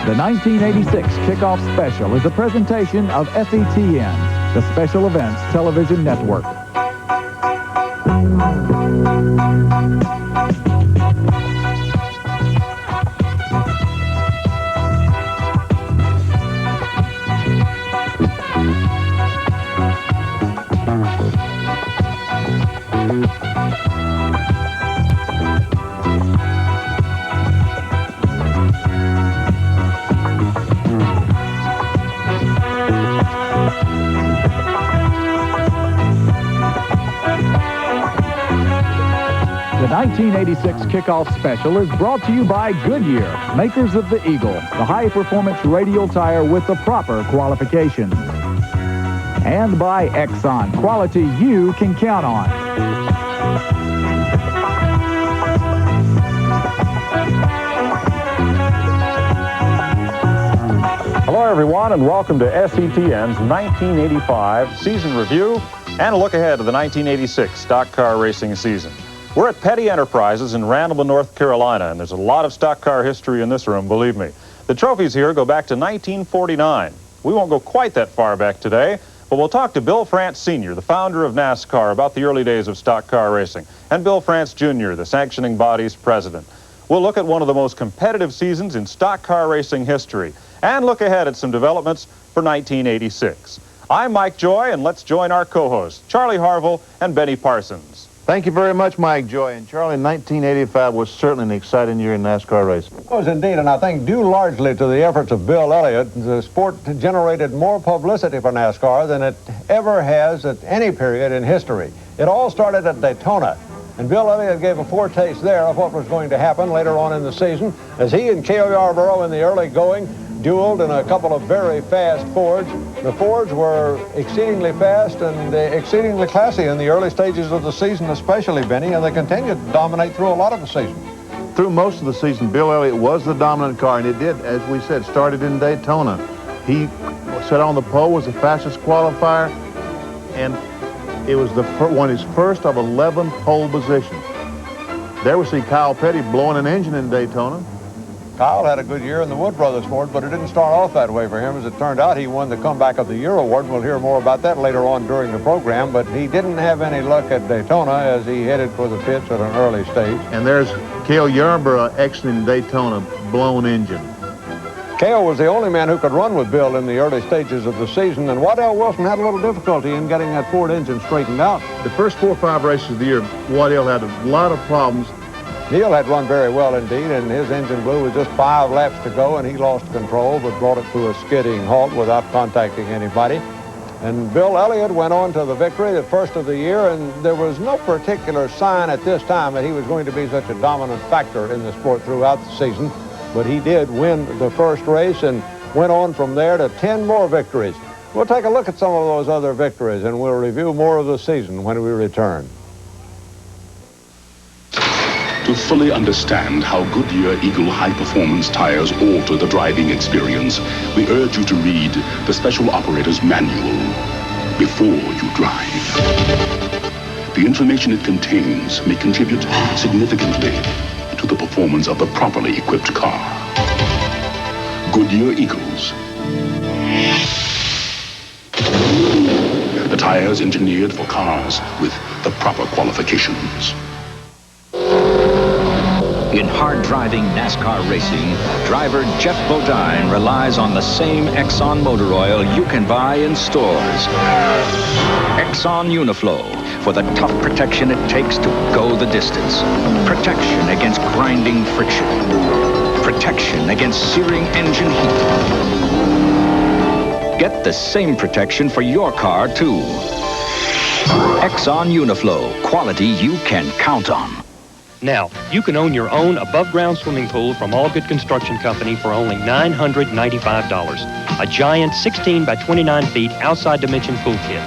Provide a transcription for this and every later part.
The 1986 Kickoff Special is a presentation of SETN, the Special Events Television Network. The 1986 Kickoff Special is brought to you by Goodyear, makers of the Eagle, the high-performance radial tire with the proper qualifications. And by Exxon, quality you can count on. Hello, everyone, and welcome to SETN's 1985 season review and a look ahead to the 1986 stock car racing season. We're at Petty Enterprises in Randleman, North Carolina, and there's a lot of stock car history in this room, believe me. The trophies here go back to 1949. We won't go quite that far back today, but we'll talk to Bill France Sr., the founder of NASCAR, about the early days of stock car racing, and Bill France Jr., the sanctioning body's president. We'll look at one of the most competitive seasons in stock car racing history and look ahead at some developments for 1986. I'm Mike Joy, and let's join our co-hosts, Charlie Harville and Benny Parsons. Thank you very much, Mike Joy. And Charlie, 1985 was certainly an exciting year in NASCAR racing. It was indeed, and I think due largely to the efforts of Bill Elliott, the sport generated more publicity for NASCAR than it ever has at any period in history. It all started at Daytona, and Bill Elliott gave a foretaste there of what was going to happen later on in the season as he and Cale Yarborough in the early going dueled in a couple of very fast Fords. The Fords were exceedingly fast and exceedingly classy in the early stages of the season, especially, Benny, and they continued to dominate through a lot of the season. Through most of the season, Bill Elliott was the dominant car, and it did, as we said, started in Daytona. He sat on the pole, was the fastest qualifier, and it was one of his first of 11 pole positions. There we see Kyle Petty blowing an engine in Daytona. Kyle had a good year in the Wood Brothers Ford, but it didn't start off that way for him. As it turned out, he won the Comeback of the Year award. We'll hear more about that later on during the program, but he didn't have any luck at Daytona as he headed for the pits at an early stage. And there's Cale Yarborough exiting Daytona, blown engine. Cale was the only man who could run with Bill in the early stages of the season, and Waddell Wilson had a little difficulty in getting that Ford engine straightened out. The first 4 or 5 races of the year, Waddell had a lot of problems. Neil had run very well indeed, and his engine blew with just 5 laps to go, and he lost control, but brought it to a skidding halt without contacting anybody. And Bill Elliott went on to the victory, the first of the year, and there was no particular sign at this time that he was going to be such a dominant factor in the sport throughout the season. But he did win the first race and went on from there to 10 more victories. We'll take a look at some of those other victories, and we'll review more of the season when we return. To fully understand how Goodyear Eagle high-performance tires alter the driving experience, we urge you to read the Special Operator's Manual before you drive. The information it contains may contribute significantly to the performance of the properly equipped car. Goodyear Eagles. The tires engineered for cars with the proper qualifications. In hard-driving NASCAR racing, driver Jeff Bodine relies on the same Exxon motor oil you can buy in stores. Exxon Uniflow, for the tough protection it takes to go the distance. Protection against grinding friction. Protection against searing engine heat. Get the same protection for your car, too. Exxon Uniflow, quality you can count on. Now, you can own your own above-ground swimming pool from Allgood Construction Company for only $995. A giant 16 by 29 feet outside dimension pool kit.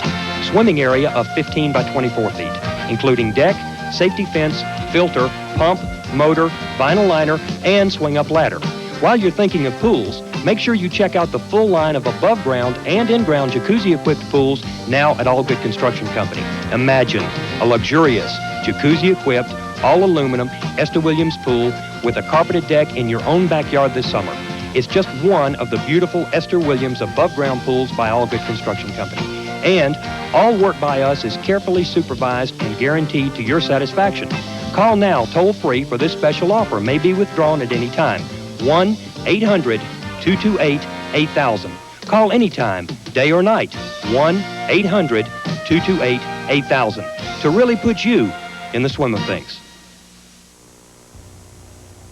Swimming area of 15 by 24 feet, including deck, safety fence, filter, pump, motor, vinyl liner, and swing-up ladder. While you're thinking of pools, make sure you check out the full line of above-ground and in-ground jacuzzi-equipped pools now at Allgood Construction Company. Imagine a luxurious, jacuzzi-equipped, all-aluminum Esther Williams pool with a carpeted deck in your own backyard this summer. It's just one of the beautiful Esther Williams above-ground pools by All Good Construction Company. And all work by us is carefully supervised and guaranteed to your satisfaction. Call now toll-free for this special offer. May be withdrawn at any time. 1-800-228-8000. Call anytime, day or night. 1-800-228-8000 to really put you in the swim of things.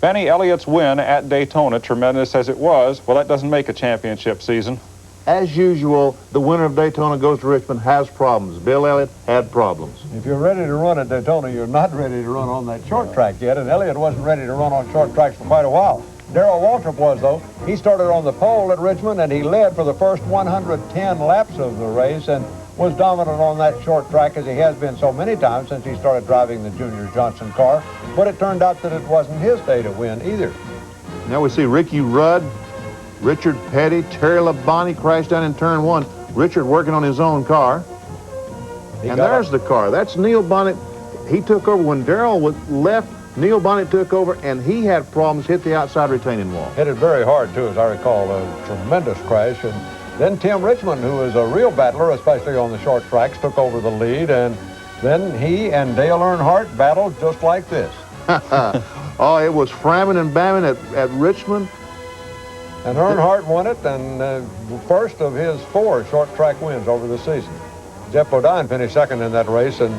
Benny Elliott's win at Daytona, tremendous as it was, well, that doesn't make a championship season. As usual, the winner of Daytona goes to Richmond, has problems. Bill Elliott had problems. If you're ready to run at Daytona, you're not ready to run on that short track yet, and Elliott wasn't ready to run on short tracks for quite a while. Darrell Waltrip was, though. He started on the pole at Richmond, and he led for the first 110 laps of the race and was dominant on that short track as he has been so many times since he started driving the Junior Johnson car. But it turned out that it wasn't his day to win either. Now we see Ricky Rudd, Richard Petty, Terry Labonte crashed down in turn one. Richard working on his own car. And there's the car. That's Neil Bonnet. He took over. When Darrell left, Neil Bonnet took over, and he had problems, hit the outside retaining wall. Hit it very hard, too, as I recall. A tremendous crash. And then Tim Richmond, who is a real battler, especially on the short tracks, took over the lead. And then he and Dale Earnhardt battled just like this. Oh, it was framming and bamming at Richmond. And Earnhardt won it, and first of his 4 short track wins over the season. Jeff Bodine finished second in that race, and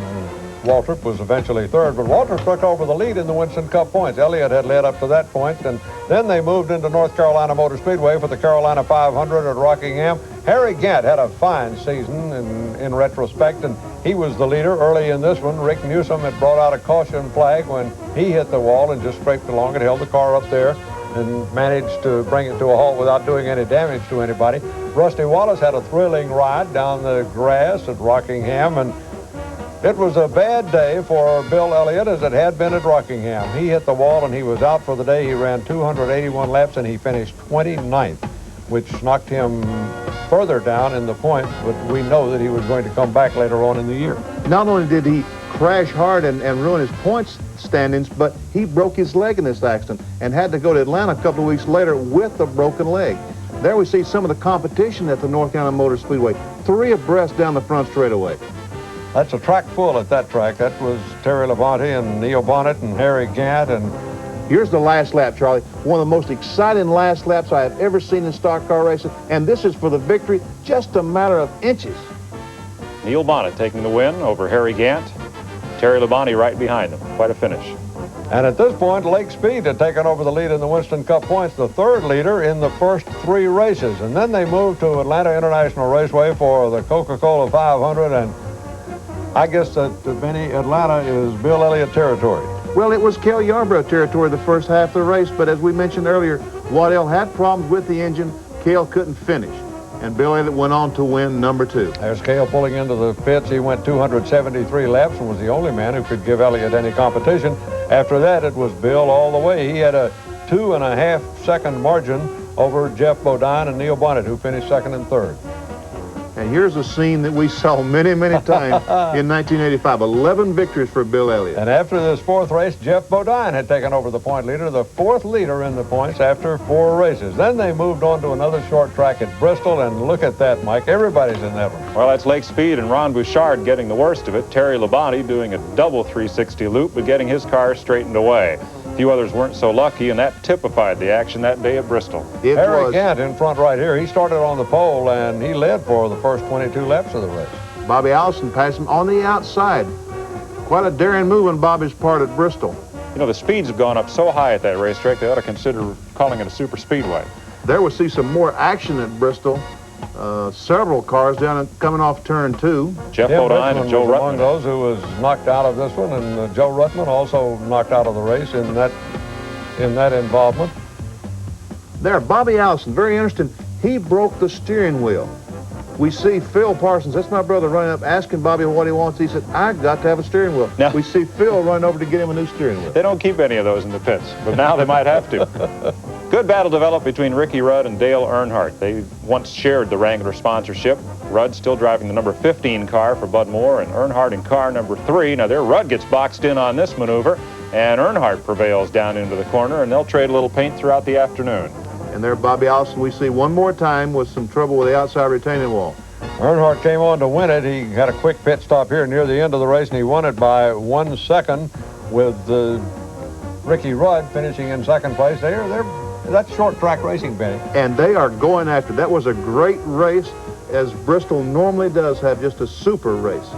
Waltrip was eventually third, but Waltrip took over the lead in the Winston Cup points. Elliott had led up to that point, and then they moved into North Carolina Motor Speedway for the Carolina 500 at Rockingham. Harry Gant had a fine season in retrospect, and he was the leader early in this one. Rick Newsom had brought out a caution flag when he hit the wall and just scraped along and held the car up there and managed to bring it to a halt without doing any damage to anybody. Rusty Wallace had a thrilling ride down the grass at Rockingham, and it was a bad day for Bill Elliott as it had been at Rockingham. He hit the wall and he was out for the day. He ran 281 laps and he finished 29th, which knocked him further down in the points, but we know that he was going to come back later on in the year. Not only did he crash hard and ruin his points standings, but he broke his leg in this accident and had to go to Atlanta a couple of weeks later with a broken leg. There we see some of the competition at the North Carolina Motor Speedway, 3 abreast down the front straightaway. That's a track full at that track. That was Terry Labonte and Neil Bonnet and Harry Gant. And here's the last lap, Charlie. One of the most exciting last laps I have ever seen in stock car racing, and this is for the victory, just a matter of inches. Neil Bonnet taking the win over Harry Gant. Terry Labonte right behind him. Quite a finish. And at this point, Lake Speed had taken over the lead in the Winston Cup points, the 3rd leader in the first 3 races. And then they moved to Atlanta International Raceway for the Coca-Cola 500, and I guess that Benny, Atlanta is Bill Elliott territory. Well, it was Cale Yarborough territory the first half of the race, but as we mentioned earlier, Waddell had problems with the engine. Cale couldn't finish, and Bill Elliott went on to win number 2. There's Cale pulling into the pits. He went 273 laps and was the only man who could give Elliott any competition. After that, it was Bill all the way. He had a 2.5-second margin over Jeff Bodine and Neil Bonnet, who finished 2nd and 3rd. And here's a scene that we saw many, many times in 1985. 11 victories for Bill Elliott. And after this 4th race, Jeff Bodine had taken over the point leader, the 4th leader in the points after 4 races. Then they moved on to another short track at Bristol, and look at that, Mike. Everybody's in that one. Well, that's Lake Speed and Ron Bouchard getting the worst of it. Terry Labonte doing a double 360 loop, but getting his car straightened away. A few others weren't so lucky, and that typified the action that day at Bristol. Harry Gant in front right here. He started on the pole, and he led for the first 22 laps of the race. Bobby Allison passed him on the outside. Quite a daring move on Bobby's part at Bristol. You know, the speeds have gone up so high at that racetrack, they ought to consider calling it a super speedway. There we'll see some more action at Bristol. Several cars coming off turn 2. Jeff Bodine and Joe Ruttman. Among those who was knocked out of this one, and Joe Ruttman also knocked out of the race in that involvement. There, Bobby Allison, very interesting. He broke the steering wheel. We see Phil Parsons, that's my brother, running up asking Bobby what he wants. He said, I got to have a steering wheel. Now, we see Phil running over to get him a new steering wheel. They don't keep any of those in the pits, but now they might have to. Good battle developed between Ricky Rudd and Dale Earnhardt. They once shared the Wrangler sponsorship. Rudd still driving the number 15 car for Bud Moore, and Earnhardt in car number 3. Now, Rudd gets boxed in on this maneuver, and Earnhardt prevails down into the corner, and they'll trade a little paint throughout the afternoon. And there Bobby Allison we see one more time with some trouble with the outside retaining wall. Earnhardt came on to win it. He had a quick pit stop here near the end of the race, and he won it by 1 second with Ricky Rudd finishing in second place. That's short track racing, Benny. And they are going after. That was a great race, as Bristol normally does have just a super race.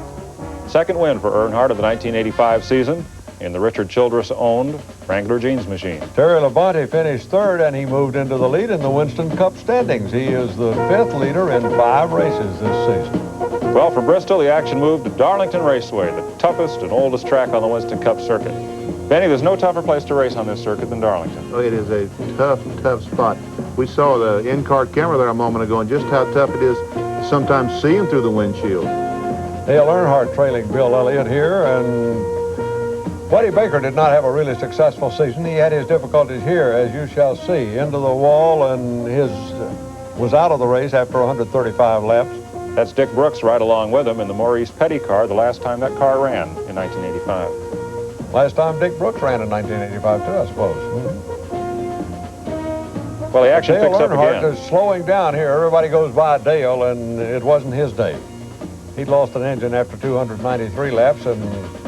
Second win for Earnhardt of the 1985 season in the Richard Childress-owned Wrangler Jeans machine. Terry Labonte finished third, and he moved into the lead in the Winston Cup standings. He is the 5th leader in 5 races this season. Well, from Bristol, the action moved to Darlington Raceway, the toughest and oldest track on the Winston Cup circuit. Benny, there's no tougher place to race on this circuit than Darlington. Oh, it is a tough, tough spot. We saw the in-car camera there a moment ago and just how tough it is sometimes seeing through the windshield. Dale Earnhardt trailing Bill Elliott here, and Buddy Baker did not have a really successful season. He had his difficulties here, as you shall see, into the wall, and his was out of the race after 135 laps. That's Dick Brooks right along with him in the Maurice Petty car the last time that car ran in 1985. Last time Dick Brooks ran in 1985, too, I suppose. Well, the action Dale picks up Earnhardt again. is slowing down here. Everybody goes by Dale, and it wasn't his day. He'd lost an engine after 293 laps, and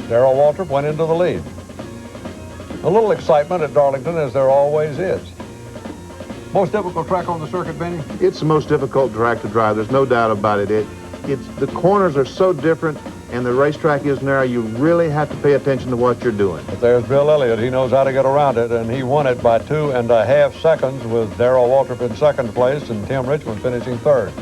Darrell Waltrip went into the lead. A little excitement at Darlington, as there always is. Most difficult track on the circuit, Benny? It's the most difficult track to drive. There's no doubt about it. The corners are so different, and the racetrack is narrow. You really have to pay attention to what you're doing. But there's Bill Elliott. He knows how to get around it, and he won it by 2.5 seconds with Darrell Waltrip in second place and Tim Richmond finishing third.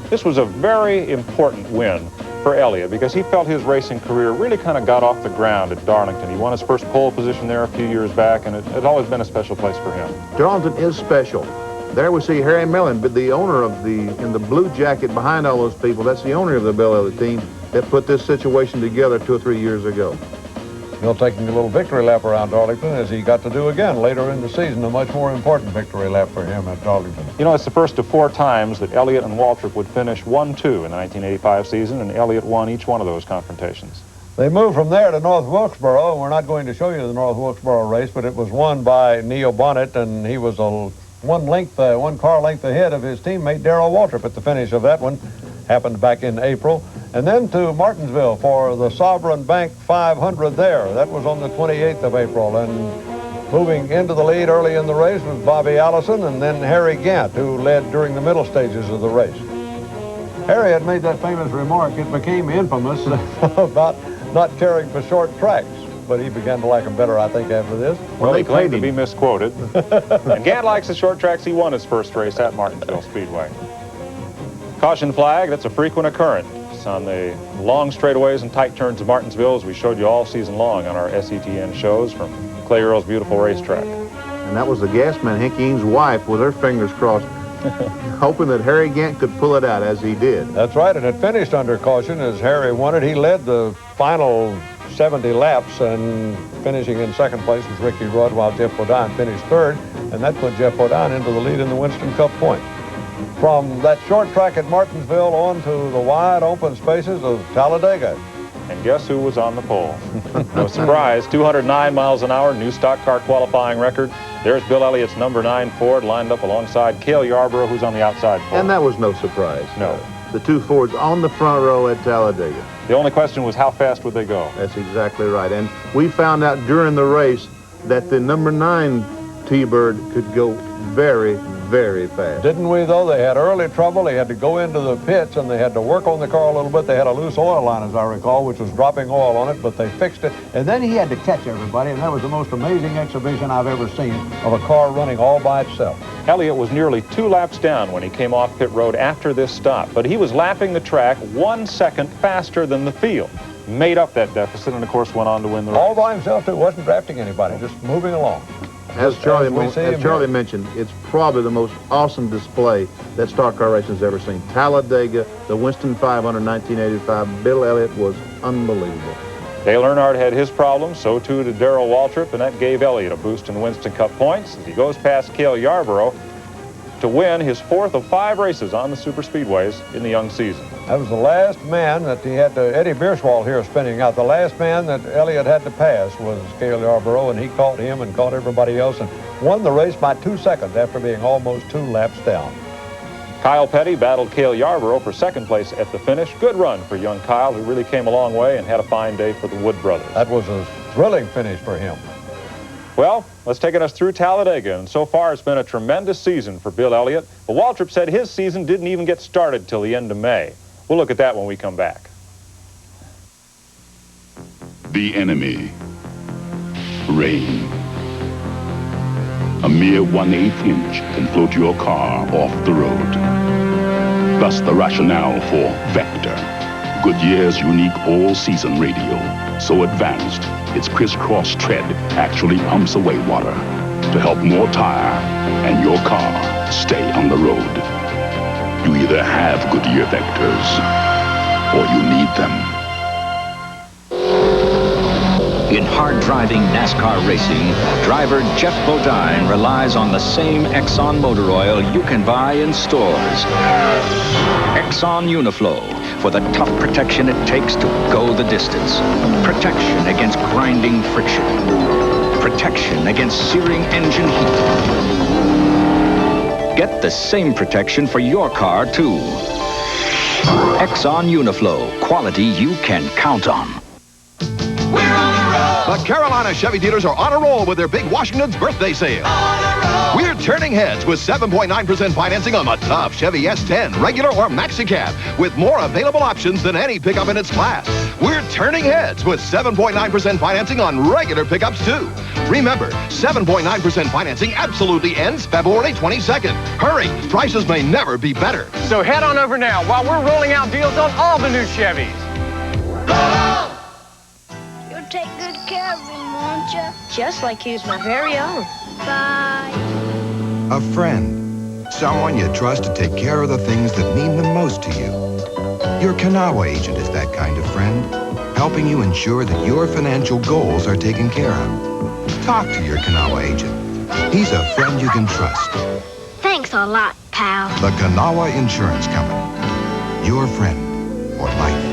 This was a very important win for Elliott because he felt his racing career really kind of got off the ground at Darlington. He won his first pole position there a few years back, and it had always been a special place for him. Darlington is special. There we see Harry Mellon, but the owner of in the blue jacket behind all those people, that's the owner of the Bill Elliott team that put this situation together 2 or 3 years ago. Bill taking a little victory lap around Darlington, as he got to do again later in the season, a much more important victory lap for him at Darlington. You know, it's the first of 4 times that Elliott and Waltrip would finish 1-2 in the 1985 season, and Elliott won each one of those confrontations. They moved from there to North Wilkesboro, and we're not going to show you the North Wilkesboro race, but it was won by Neil Bonnet, and he was one car length ahead of his teammate Darrell Waltrip at the finish of that one. Happened back in April. And then to Martinsville for the Sovereign Bank 500 there. That was on the 28th of April. And moving into the lead early in the race was Bobby Allison and then Harry Gant, who led during the middle stages of the race. Harry had made that famous remark, it became infamous, about not caring for short tracks. But he began to like them better, I think, after this. Well, he claimed to be misquoted. And Gant likes the short tracks. He won his first race at Martinsville Speedway. Caution flag, that's a frequent occurrence on the long straightaways and tight turns of Martinsville, as we showed you all season long on our SETN shows from Clay Earl's beautiful racetrack. And that was the gas man, Hank Eanes' wife, with her fingers crossed, hoping that Harry Gant could pull it out, as he did. That's right, and it finished under caution as Harry won it. He led the final 70 laps, and finishing in second place was Ricky Rudd, while Jeff Bodine finished third, and that put Jeff Bodine into the lead in the Winston Cup points. From that short track at Martinsville on to the wide open spaces of Talladega. And guess who was on the pole? No surprise, 209 miles an hour, new stock car qualifying record. There's Bill Elliott's number 9 Ford lined up alongside Cale Yarborough, who's on the outside pole. And that was no surprise. No. The 2 Fords on the front row at Talladega. The only question was how fast would they go? That's exactly right. And we found out during the race that the number 9 T-Bird could go very, very fast. Didn't we, though? They had early trouble. They had to go into the pits, and they had to work on the car a little bit. They had a loose oil line, as I recall, which was dropping oil on it, but they fixed it. And then he had to catch everybody, and that was the most amazing exhibition I've ever seen of a car running all by itself. Elliott was nearly 2 laps down when he came off pit road after this stop, but he was lapping the track 1 second faster than the field. Made up that deficit and, of course, went on to win the race. All by himself, too. Wasn't drafting anybody, just moving along. As Charlie mentioned, it's probably the most awesome display that stock car racing has ever seen. Talladega, the Winston 500, 1985. Bill Elliott was unbelievable. Dale Earnhardt had his problems, so too did Darrell Waltrip, and that gave Elliott a boost in the Winston Cup points as he goes past Cale Yarborough. to win his 4th of 5 races on the superspeedways in the young season. That was the last man that he had to, Eddie Bierswald here spinning out, the last man that Elliott had to pass was Cale Yarborough, and he caught him and caught everybody else and won the race by 2 seconds after being almost 2 laps down. Kyle Petty battled Cale Yarborough for 2nd place at the finish. Good run for young Kyle, who really came a long way and had a fine day for the Wood brothers. That was a thrilling finish for him. Well, let's take us through Talladega, and so far it's been a tremendous season for Bill Elliott. But Waltrip said his season didn't even get started till the end of May. We'll look at that when we come back. The enemy. Rain. A mere 1/8 inch can float your car off the road. Thus the rationale for Vector, Goodyear's unique all-season radial. So advanced, its crisscross tread actually pumps away water to help more tire and your car stay on the road. You either have Goodyear Vectors or you need them. In hard-driving NASCAR racing, driver Jeff Bodine relies on the same Exxon motor oil you can buy in stores. Exxon Uniflow, for the tough protection it takes to go the distance. Protection against grinding friction. Protection against searing engine heat. Get the same protection for your car, too. Exxon Uniflow, quality you can count on. The Carolina Chevy dealers are on a roll with their big Washington's birthday sale. We're turning heads with 7.9% financing on the top Chevy S10, regular or maxi cab, with more available options than any pickup in its class. We're turning heads with 7.9% financing on regular pickups, too. Remember, 7.9% financing absolutely ends February 22nd. Hurry, prices may never be better. So head on over now while we're rolling out deals on all the new Chevys. You'll take good care of him, won't you? Just like he was my very own. Bye. A friend. Someone you trust to take care of the things that mean the most to you. Your Kanawha agent is that kind of friend, helping you ensure that your financial goals are taken care of. Talk to your Kanawha agent. He's a friend you can trust. Thanks a lot, pal. The Kanawha Insurance Company. Your friend for life.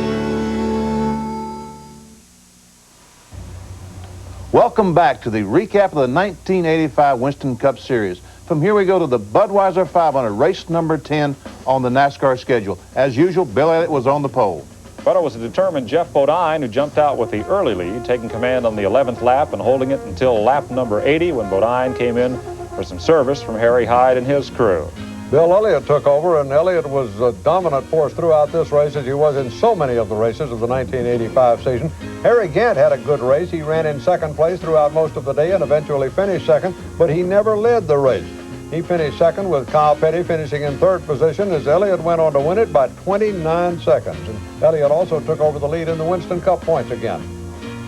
Welcome back to the recap of the 1985 Winston Cup Series. From here we go to the Budweiser 500, race number 10 on the NASCAR schedule. As usual, Bill Elliott was on the pole. But it was a determined Jeff Bodine who jumped out with the early lead, taking command on the 11th lap and holding it until lap number 80 when Bodine came in for some service from Harry Hyde and his crew. Bill Elliott took over, and Elliott was a dominant force throughout this race, as he was in so many of the races of the 1985 season. Harry Gant had a good race. He ran in 2nd place throughout most of the day and eventually finished 2nd, but he never led the race. He finished 2nd with Kyle Petty finishing in 3rd position as Elliott went on to win it by 29 seconds. And Elliott also took over the lead in the Winston Cup points again.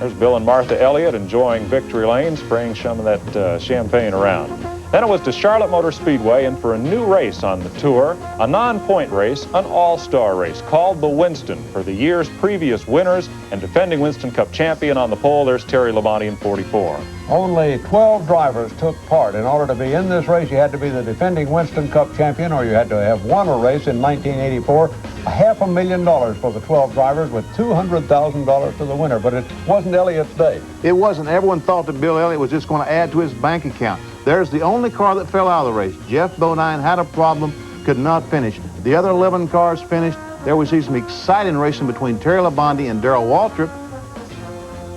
There's Bill and Martha Elliott enjoying victory lane, spraying some of that champagne around. Then it was to Charlotte Motor Speedway and for a new race on the tour, a non-point race, an all-star race called the Winston. For the year's previous winners and defending Winston Cup champion on the pole, there's Terry Labonte in 44. Only 12 drivers took part. In order to be in this race, you had to be the defending Winston Cup champion, or you had to have won a race in 1984. $500,000 for the 12 drivers with $200,000 to the winner, but it wasn't Elliott's day. It wasn't. Everyone thought that Bill Elliott was just going to add to his bank account. There's the only car that fell out of the race. Jeff Bodine had a problem, could not finish. The other 11 cars finished. There we see some exciting racing between Terry Labonte and Darrell Waltrip.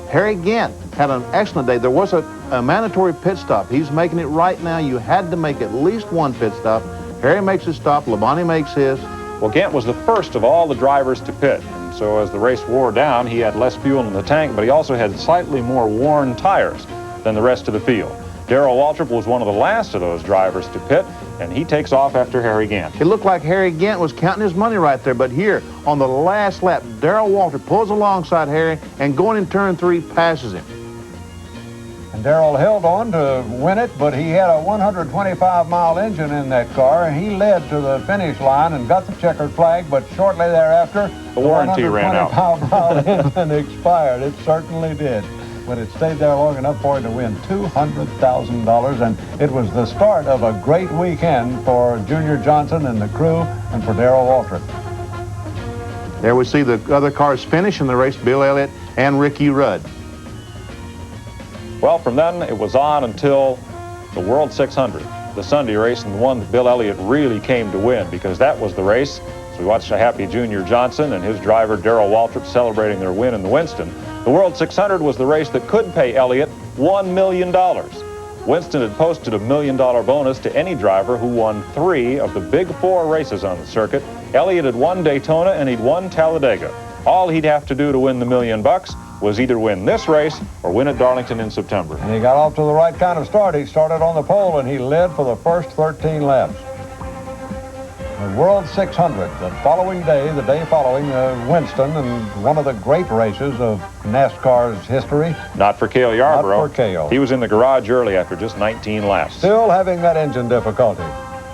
Harry Gant had an excellent day. There was a mandatory pit stop. He's making it right now. You had to make at least one pit stop. Harry makes his stop. Labonte makes his. Well, Gant was the first of all the drivers to pit. And so as the race wore down, he had less fuel in the tank, but he also had slightly more worn tires than the rest of the field. Darrell Waltrip was one of the last of those drivers to pit, and he takes off after Harry Gant. It looked like Harry Gant was counting his money right there, but here on the last lap, Darrell Waltrip pulls alongside Harry and going in turn 3 passes him. And Darrell held on to win it, but he had a 125-mile engine in that car. He led to the finish line and got the checkered flag, but shortly thereafter, the warranty ran out. 125-mile engine expired. It certainly did. but it stayed there long enough for him to win $200,000, and it was the start of a great weekend for Junior Johnson and the crew and for Darrell Waltrip. There we see the other cars finish in the race, Bill Elliott and Ricky Rudd. Well, from then it was on until the World 600, the Sunday race, and the one that Bill Elliott really came to win, because that was the race. So we watched a happy Junior Johnson and his driver Darrell Waltrip celebrating their win in the Winston. The World 600 was the race that could pay Elliott $1 million. Winston had posted a $1 million bonus to any driver who won 3 of the big 4 races on the circuit. Elliott had won Daytona and he'd won Talladega. All he'd have to do to win the $1 million was either win this race or win at Darlington in September. And he got off to the right kind of start. He started on the pole and he led for the first 13 laps. The World 600, the following day, the day following Winston, and one of the great races of NASCAR's history. Not for Cale Yarborough. Not for Cale. He was in the garage early after just 19 laps. Still having that engine difficulty.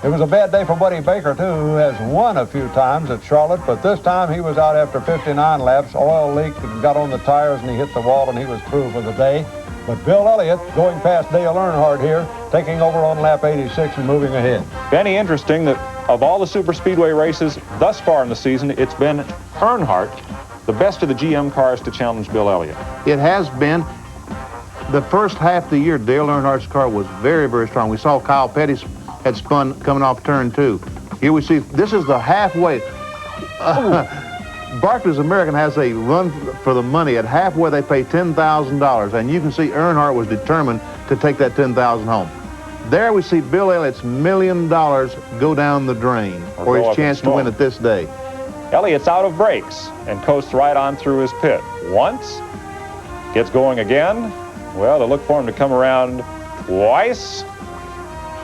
It was a bad day for Buddy Baker, too, who has won a few times at Charlotte, but this time he was out after 59 laps. Oil leaked and got on the tires, and he hit the wall, and he was through for the day. But Bill Elliott, going past Dale Earnhardt here, taking over on lap 86 and moving ahead. Benny, interesting that of all the super speedway races thus far in the season, it's been Earnhardt, the best of the GM cars, to challenge Bill Elliott. It has been. The first half of the year, Dale Earnhardt's car was very, very strong. We saw Kyle Petty's had spun coming off turn 2. Here we see, this is the halfway. Barclays American has a run for the money. At halfway, they pay $10,000, and you can see Earnhardt was determined to take that $10,000 home. There we see Bill Elliott's $1 million go down the drain for his chance to win it this day. Elliott's out of brakes and coasts right on through his pit. Once, gets going again. Well, they look for him to come around twice.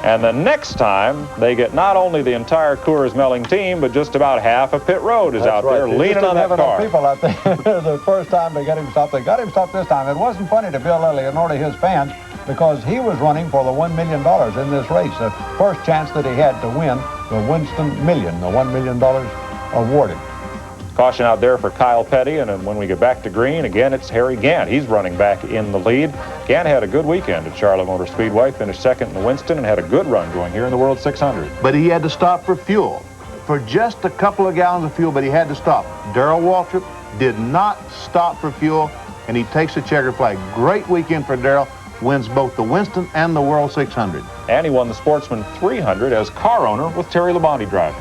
And the next time, they get not only the entire Coors Melling team, but just about half of pit road is out there leaning on that car. People out there. The first time they got him stopped, they got him stopped this time. It wasn't funny to Bill Elliott nor to his fans, because he was running for the $1 million in this race. The first chance that he had to win the Winston Million, the $1 million awarded. Caution out there for Kyle Petty, and then when we get back to green, again, it's Harry Gant. He's running back in the lead. Gant had a good weekend at Charlotte Motor Speedway, finished second in the Winston, and had a good run going here in the World 600. But he had to stop for fuel, for just a couple of gallons of fuel, but he had to stop. Darrell Waltrip did not stop for fuel, and he takes the checkered flag. Great weekend for Darrell. Wins both the Winston and the World 600. And he won the Sportsman 300 as car owner with Terry Labonte driving.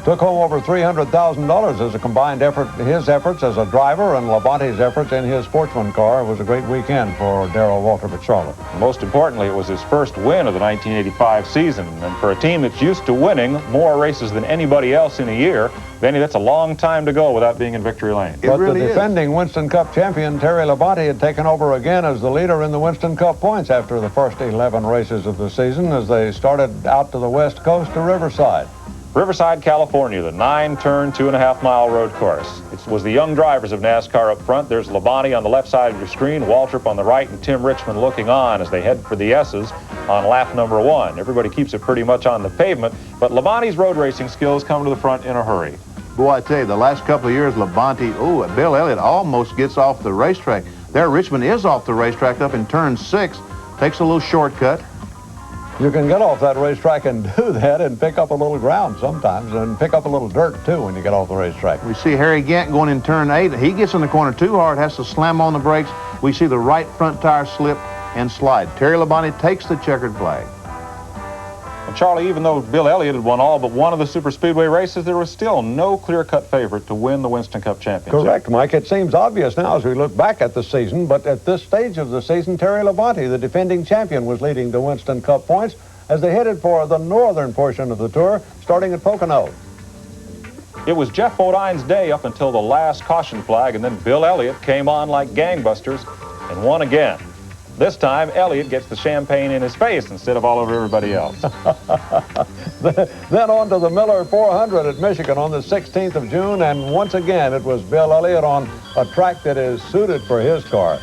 Took home over $300,000 as a combined effort, his efforts as a driver and Labonte's efforts in his Sportsman car. It was a great weekend for Darrell Waltrip at Charlotte. Most importantly, it was his first win of the 1985 season. And for a team that's used to winning more races than anybody else in a year, Benny, that's a long time to go without being in victory lane. But the defending Winston Cup champion, Terry Labonte, had taken over again as the leader in the Winston Cup points after the first 11 races of the season as they started out to the west coast to Riverside. Riverside, California, the 9-turn, 2.5-mile road course. It was the young drivers of NASCAR up front. There's Labonte on the left side of your screen, Waltrip on the right, and Tim Richmond looking on as they head for the S's on lap number 1. Everybody keeps it pretty much on the pavement, but Labonte's road racing skills come to the front in a hurry. Boy, I tell you, the last couple of years, Labonte, Bill Elliott almost gets off the racetrack. There, Richmond is off the racetrack up in turn 6, takes a little shortcut. You can get off that racetrack and do that and pick up a little ground sometimes and pick up a little dirt, too, when you get off the racetrack. We see Harry Gant going in turn 8. He gets in the corner too hard, has to slam on the brakes. We see the right front tire slip and slide. Terry Labonte takes the checkered flag. And Charlie, even though Bill Elliott had won all but one of the super speedway races, there was still no clear-cut favorite to win the Winston Cup championship. Correct, Mike. It seems obvious now as we look back at the season, but at this stage of the season, Terry Labonte, the defending champion, was leading the Winston Cup points as they headed for the northern portion of the tour, starting at Pocono. It was Jeff Bodine's day up until the last caution flag, and then Bill Elliott came on like gangbusters and won again. This time, Elliott gets the champagne in his face instead of all over everybody else. Then on to the Miller 400 at Michigan on the 16th of June, and once again, it was Bill Elliott on a track that is suited for his car.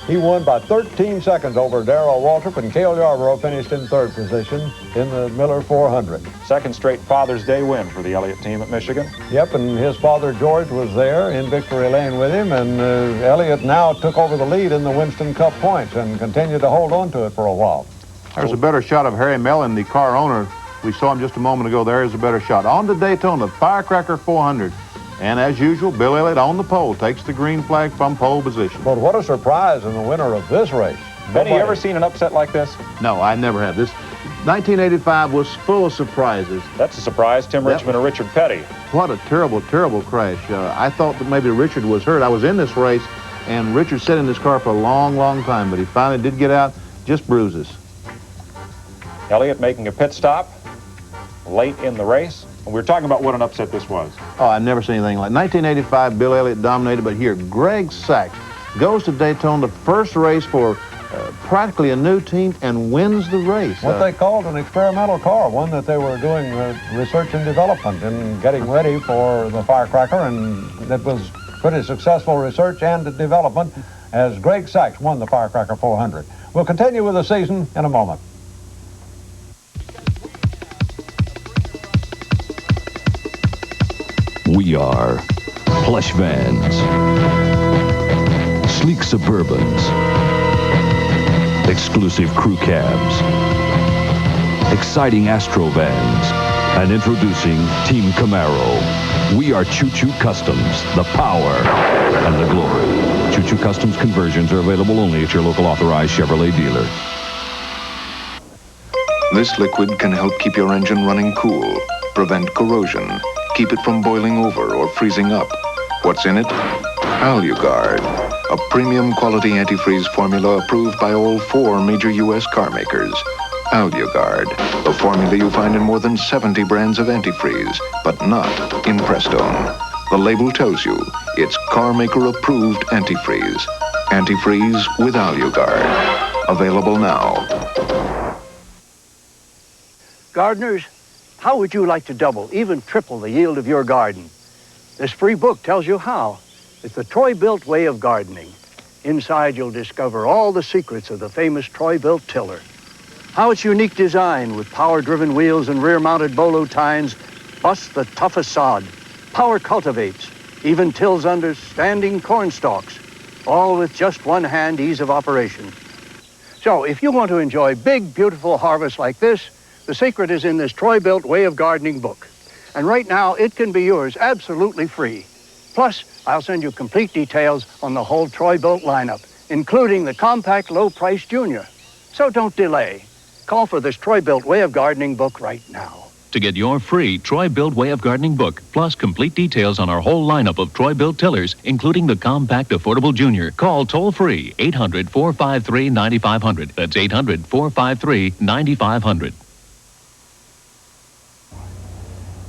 He won by 13 seconds over Darrell Waltrip, and Cale Yarborough finished in third position in the Miller 400. Second straight Father's Day win for the Elliott team at Michigan. Yep, and his father George was there in victory lane with him, and Elliott now took over the lead in the Winston Cup points and continued to hold on to it for a while. There's a better shot of Harry Mellon, the car owner. We saw him just a moment ago. There is a better shot. On to Daytona, Firecracker 400. And as usual, Bill Elliott on the pole takes the green flag from pole position. But what a surprise in the winner of this race. Benny, you ever seen an upset like this? No, I never have. This 1985 was full of surprises. That's a surprise. Tim Richmond or Richard Petty. What a terrible, terrible crash. I thought that maybe Richard was hurt. I was in this race, and Richard sat in this car for a long, long time, but he finally did get out, just bruises. Elliott making a pit stop late in the race. We were talking about what an upset this was. Oh, I've never seen anything like 1985, Bill Elliott dominated, but here, Greg Sachs goes to Daytona, the first race for practically a new team, and wins the race. What they called an experimental car, one that they were doing research and development and getting ready for the Firecracker, and it was pretty successful research and development as Greg Sachs won the Firecracker 400. We'll continue with the season in a moment. We are plush vans, sleek Suburbans, exclusive crew cabs, exciting Astro vans, and introducing Team Camaro. We are Choo Choo Customs, the power and the glory. Choo Choo Customs conversions are available only at your local authorized Chevrolet dealer. This liquid can help keep your engine running cool, prevent corrosion, keep it from boiling over or freezing up. What's in it? Aluguard, a premium quality antifreeze formula approved by all 4 major U.S. car makers. Aluguard, a formula you find in more than 70 brands of antifreeze, but not in Prestone. The label tells you it's car maker approved antifreeze. Antifreeze with Aluguard. Available now. Gardeners, how would you like to double, even triple the yield of your garden? This free book tells you how. It's the Troy-Bilt way of gardening. Inside, you'll discover all the secrets of the famous Troy-Bilt tiller. How its unique design with power-driven wheels and rear-mounted bolo tines busts the toughest sod. Power cultivates, even tills under standing corn stalks, all with just one-hand ease of operation. So, if you want to enjoy big, beautiful harvests like this, the secret is in this Troy-Bilt Way of Gardening book. And right now, it can be yours absolutely free. Plus, I'll send you complete details on the whole Troy-Bilt lineup, including the compact low-price Junior. So don't delay. Call for this Troy-Bilt Way of Gardening book right now. To get your free Troy-Bilt Way of Gardening book, plus complete details on our whole lineup of Troy-Bilt tillers, including the compact affordable Junior, call toll-free 800-453-9500. That's 800-453-9500.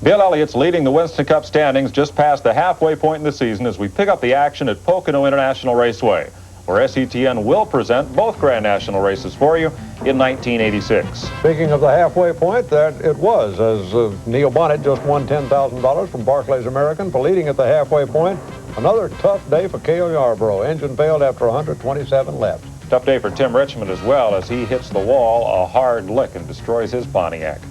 Bill Elliott's leading the Winston Cup standings just past the halfway point in the season as we pick up the action at Pocono International Raceway, where SETN will present both Grand National races for you in 1986. Speaking of the halfway point, that it was, as Neil Bonnet just won $10,000 from Barclays American for leading at the halfway point. Another tough day for Cale Yarborough. Engine failed after 127 laps. Tough day for Tim Richmond as well as he hits the wall a hard lick and destroys his Pontiac.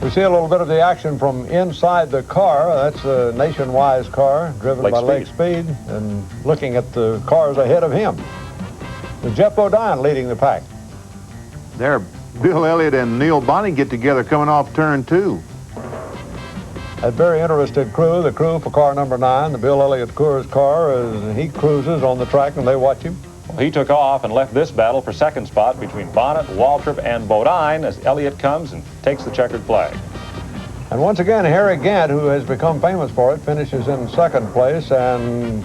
We see a little bit of the action from inside the car. That's the Nationwide car driven by Lake Speed, and looking at the cars ahead of him. The Jeff Bodine leading the pack. There, Bill Elliott and Neil Bonnet get together coming off turn 2. A very interested crew, the crew for car number 9, the Bill Elliott Coors car, as he cruises on the track and they watch him. Well, he took off and left this battle for second spot between Bonnet, Waltrip, and Bodine as Elliott comes and takes the checkered flag. And once again, Harry Gant, who has become famous for it, finishes in second place, and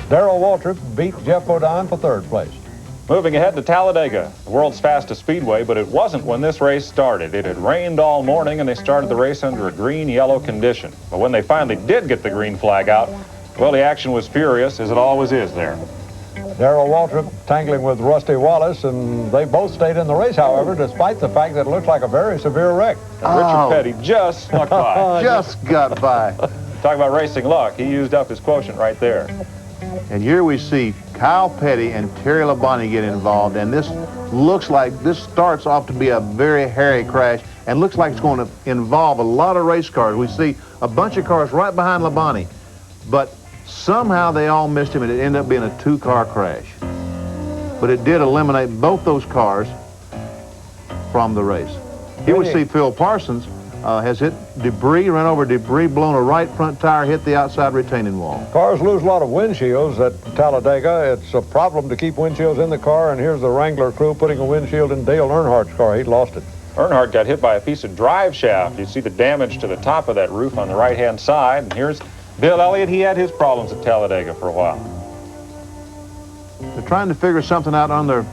Darrell Waltrip beat Jeff Bodine for third place. Moving ahead to Talladega, the world's fastest speedway, but it wasn't when this race started. It had rained all morning and they started the race under a green-yellow condition. But when they finally did get the green flag out, well, the action was furious, as it always is there. Darrell Waltrip tangling with Rusty Wallace, and they both stayed in the race, however, despite the fact that it looks like a very severe wreck. Richard Petty just snuck by. Just got by. Talk about racing luck. He used up his quotient right there. And here we see Kyle Petty and Terry Labonte get involved, and this starts off to be a very hairy crash and looks like it's going to involve a lot of race cars. We see a bunch of cars right behind Labonte, but somehow they all missed him and it ended up being a 2-car crash. But it did eliminate both those cars from the race. Here we see Phil Parsons has hit debris, run over debris, blown a right front tire, hit the outside retaining wall. Cars lose a lot of windshields at Talladega. It's a problem to keep windshields in the car, and here's the Wrangler crew putting a windshield in Dale Earnhardt's car. He lost it. Earnhardt got hit by a piece of drive shaft. You see the damage to the top of that roof on the right-hand side. And here's Bill Elliott. He had his problems at Talladega for a while. They're trying to figure something out on the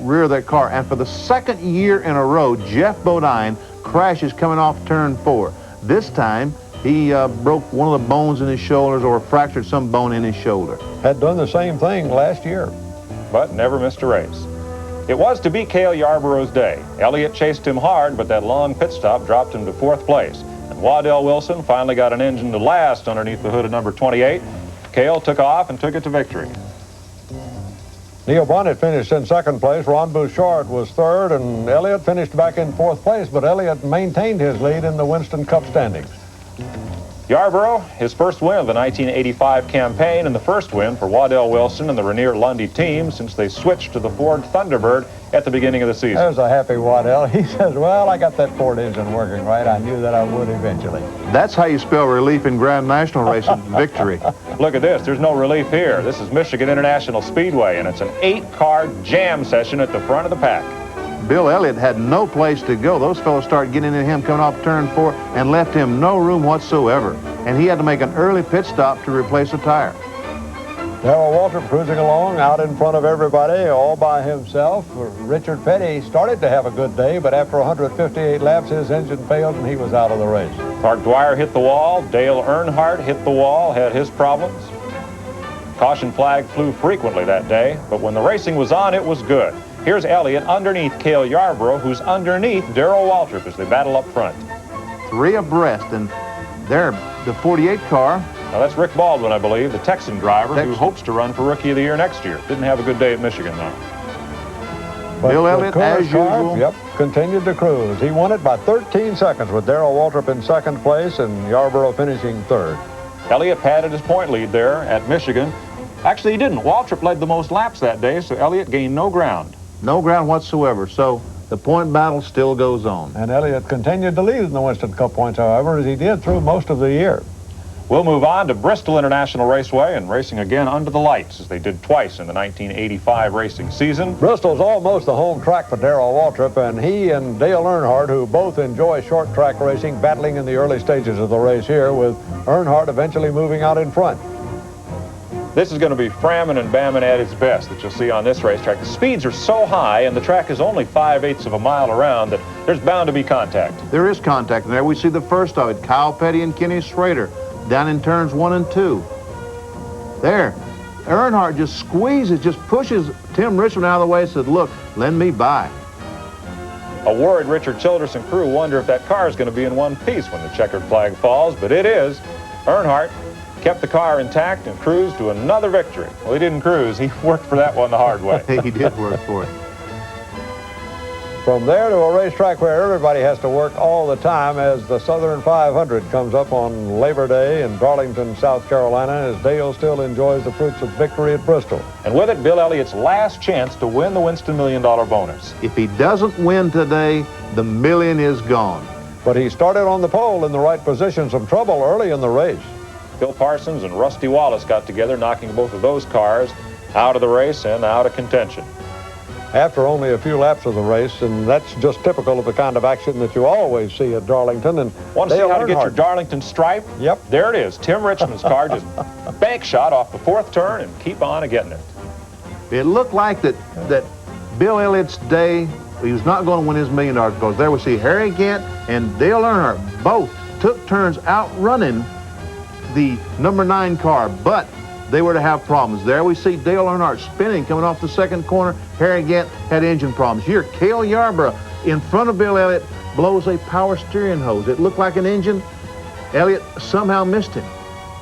rear of that car, and for the second year in a row, Jeff Bodine crashes coming off turn 4. This time, he broke one of the bones in his shoulders or fractured some bone in his shoulder. Had done the same thing last year. But never missed a race. It was to be Cale Yarborough's day. Elliott chased him hard, but that long pit stop dropped him to 4th place. And Waddell Wilson finally got an engine to last underneath the hood of number 28. Cale took off and took it to victory. Neil Bonnet finished in 2nd place. Ron Bouchard was 3rd, and Elliott finished back in 4th place, but Elliott maintained his lead in the Winston Cup standings. Yarborough, his first win of the 1985 campaign, and the first win for Waddell Wilson and the Rainier Lundy team since they switched to the Ford Thunderbird at the beginning of the season. There's a happy Waddell. He says, well, I got that Ford engine working right. I knew that I would eventually. That's how you spell relief in Grand National racing, victory. Look at this. There's no relief here. This is Michigan International Speedway, and it's an 8-car jam session at the front of the pack. Bill Elliott had no place to go. Those fellows started getting into him coming off turn 4 and left him no room whatsoever. And he had to make an early pit stop to replace a tire. Darrell Waltrip cruising along out in front of everybody all by himself. Richard Petty started to have a good day, but after 158 laps, his engine failed and he was out of the race. Clark Dwyer hit the wall. Dale Earnhardt hit the wall, had his problems. Caution flag flew frequently that day, but when the racing was on, it was good. Here's Elliott underneath Cale Yarborough, who's underneath Darrell Waltrip as they battle up front. 3 abreast, and they're the 48 car. Now that's Rick Baldwin, I believe, the Texan driver who hopes to run for Rookie of the Year next year. Didn't have a good day at Michigan, though. But Bill Elliott, as usual. Yep, continued to cruise. He won it by 13 seconds with Darrell Waltrip in 2nd place and Yarborough finishing 3rd. Elliott padded his point lead there at Michigan. Actually, he didn't. Waltrip led the most laps that day, so Elliott gained no ground. No ground whatsoever, so the point battle still goes on. And Elliott continued to lead in the Winston Cup points, however, as he did through most of the year. We'll move on to Bristol International Raceway and racing again under the lights, as they did twice in the 1985 racing season. Bristol's almost the home track for Darrell Waltrip, and he and Dale Earnhardt, who both enjoy short track racing, battling in the early stages of the race here, with Earnhardt eventually moving out in front. This is going to be Framin and Bamman at its best that you'll see on this racetrack. The speeds are so high and the track is only 5/8 of a mile around that there's bound to be contact. There is contact, and there we see the first of it. Kyle Petty and Kenny Schrader down in turns 1 and 2. There. Earnhardt just squeezes, just pushes Tim Richmond out of the way and said, look, lend me by. A worried Richard Childress and crew wonder if that car is going to be in one piece when the checkered flag falls, but it is. Earnhardt kept the car intact and cruised to another victory. Well, he didn't cruise. He worked for that one the hard way. He did work for it. From there to a racetrack where everybody has to work all the time as the Southern 500 comes up on Labor Day in Darlington, South Carolina, as Dale still enjoys the fruits of victory at Bristol. And with it, Bill Elliott's last chance to win the Winston $1 Million bonus. If he doesn't win today, the million is gone. But he started on the pole in the right position, some trouble early in the race. Phil Parsons and Rusty Wallace got together, knocking both of those cars out of the race and out of contention. After only a few laps of the race, and that's just typical of the kind of action that you always see at Darlington. And want to see how to get your Darlington stripe? Yep. There it is. Tim Richmond's car just bank shot off the 4th turn and keep on getting it. It looked like that Bill Elliott's day, he was not going to win his $1 million because there we see Harry Gant and Dale Earnhardt both took turns outrunning the number 9 car, but they were to have problems. There we see Dale Earnhardt spinning, coming off the 2nd corner. Harry Gant had engine problems. Here, Cale Yarborough in front of Bill Elliott blows a power steering hose. It looked like an engine. Elliott somehow missed him.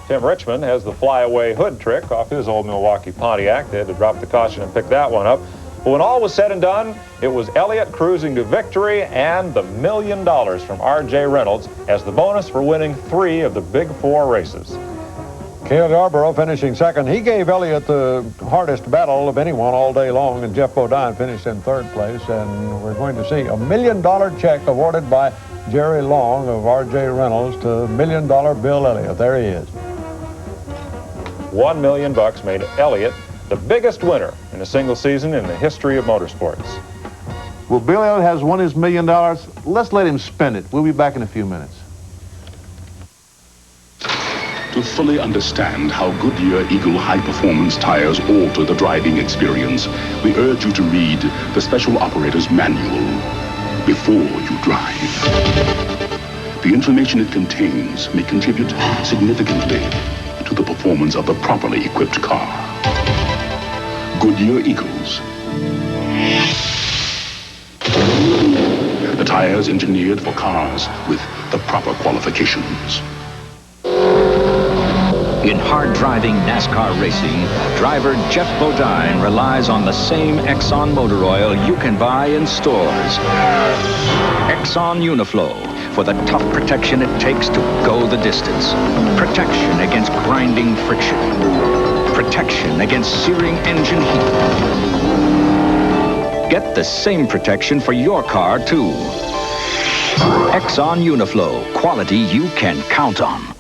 Tim Richmond has the flyaway hood trick off his old Milwaukee Pontiac. They had to drop the caution and pick that one up. But when all was said and done, it was Elliott cruising to victory and the $1 million from R.J. Reynolds as the bonus for winning 3 of the Big 4 races. Cale Yarborough finishing second. He gave Elliott the hardest battle of anyone all day long, and Jeff Bodine finished in third place. And we're going to see a $1 million check awarded by Jerry Long of R.J. Reynolds to $1 million Bill Elliott. There he is. $1 million made Elliott the biggest winner in a single season in the history of motorsports. Well, Bill Elliott has won his $1 million. Let's let him spend it. We'll be back in a few minutes. To fully understand how Goodyear Eagle high-performance tires alter the driving experience, we urge you to read the Special Operator's Manual before you drive. The information it contains may contribute significantly to the performance of the properly equipped car. Goodyear Eagles. The tires engineered for cars with the proper qualifications. In hard-driving NASCAR racing, driver Jeff Bodine relies on the same Exxon motor oil you can buy in stores. Exxon Uniflow, for the tough protection it takes to go the distance. Protection against grinding friction. Protection against searing engine heat. Get the same protection for your car, too. Exxon Uniflow, quality you can count on.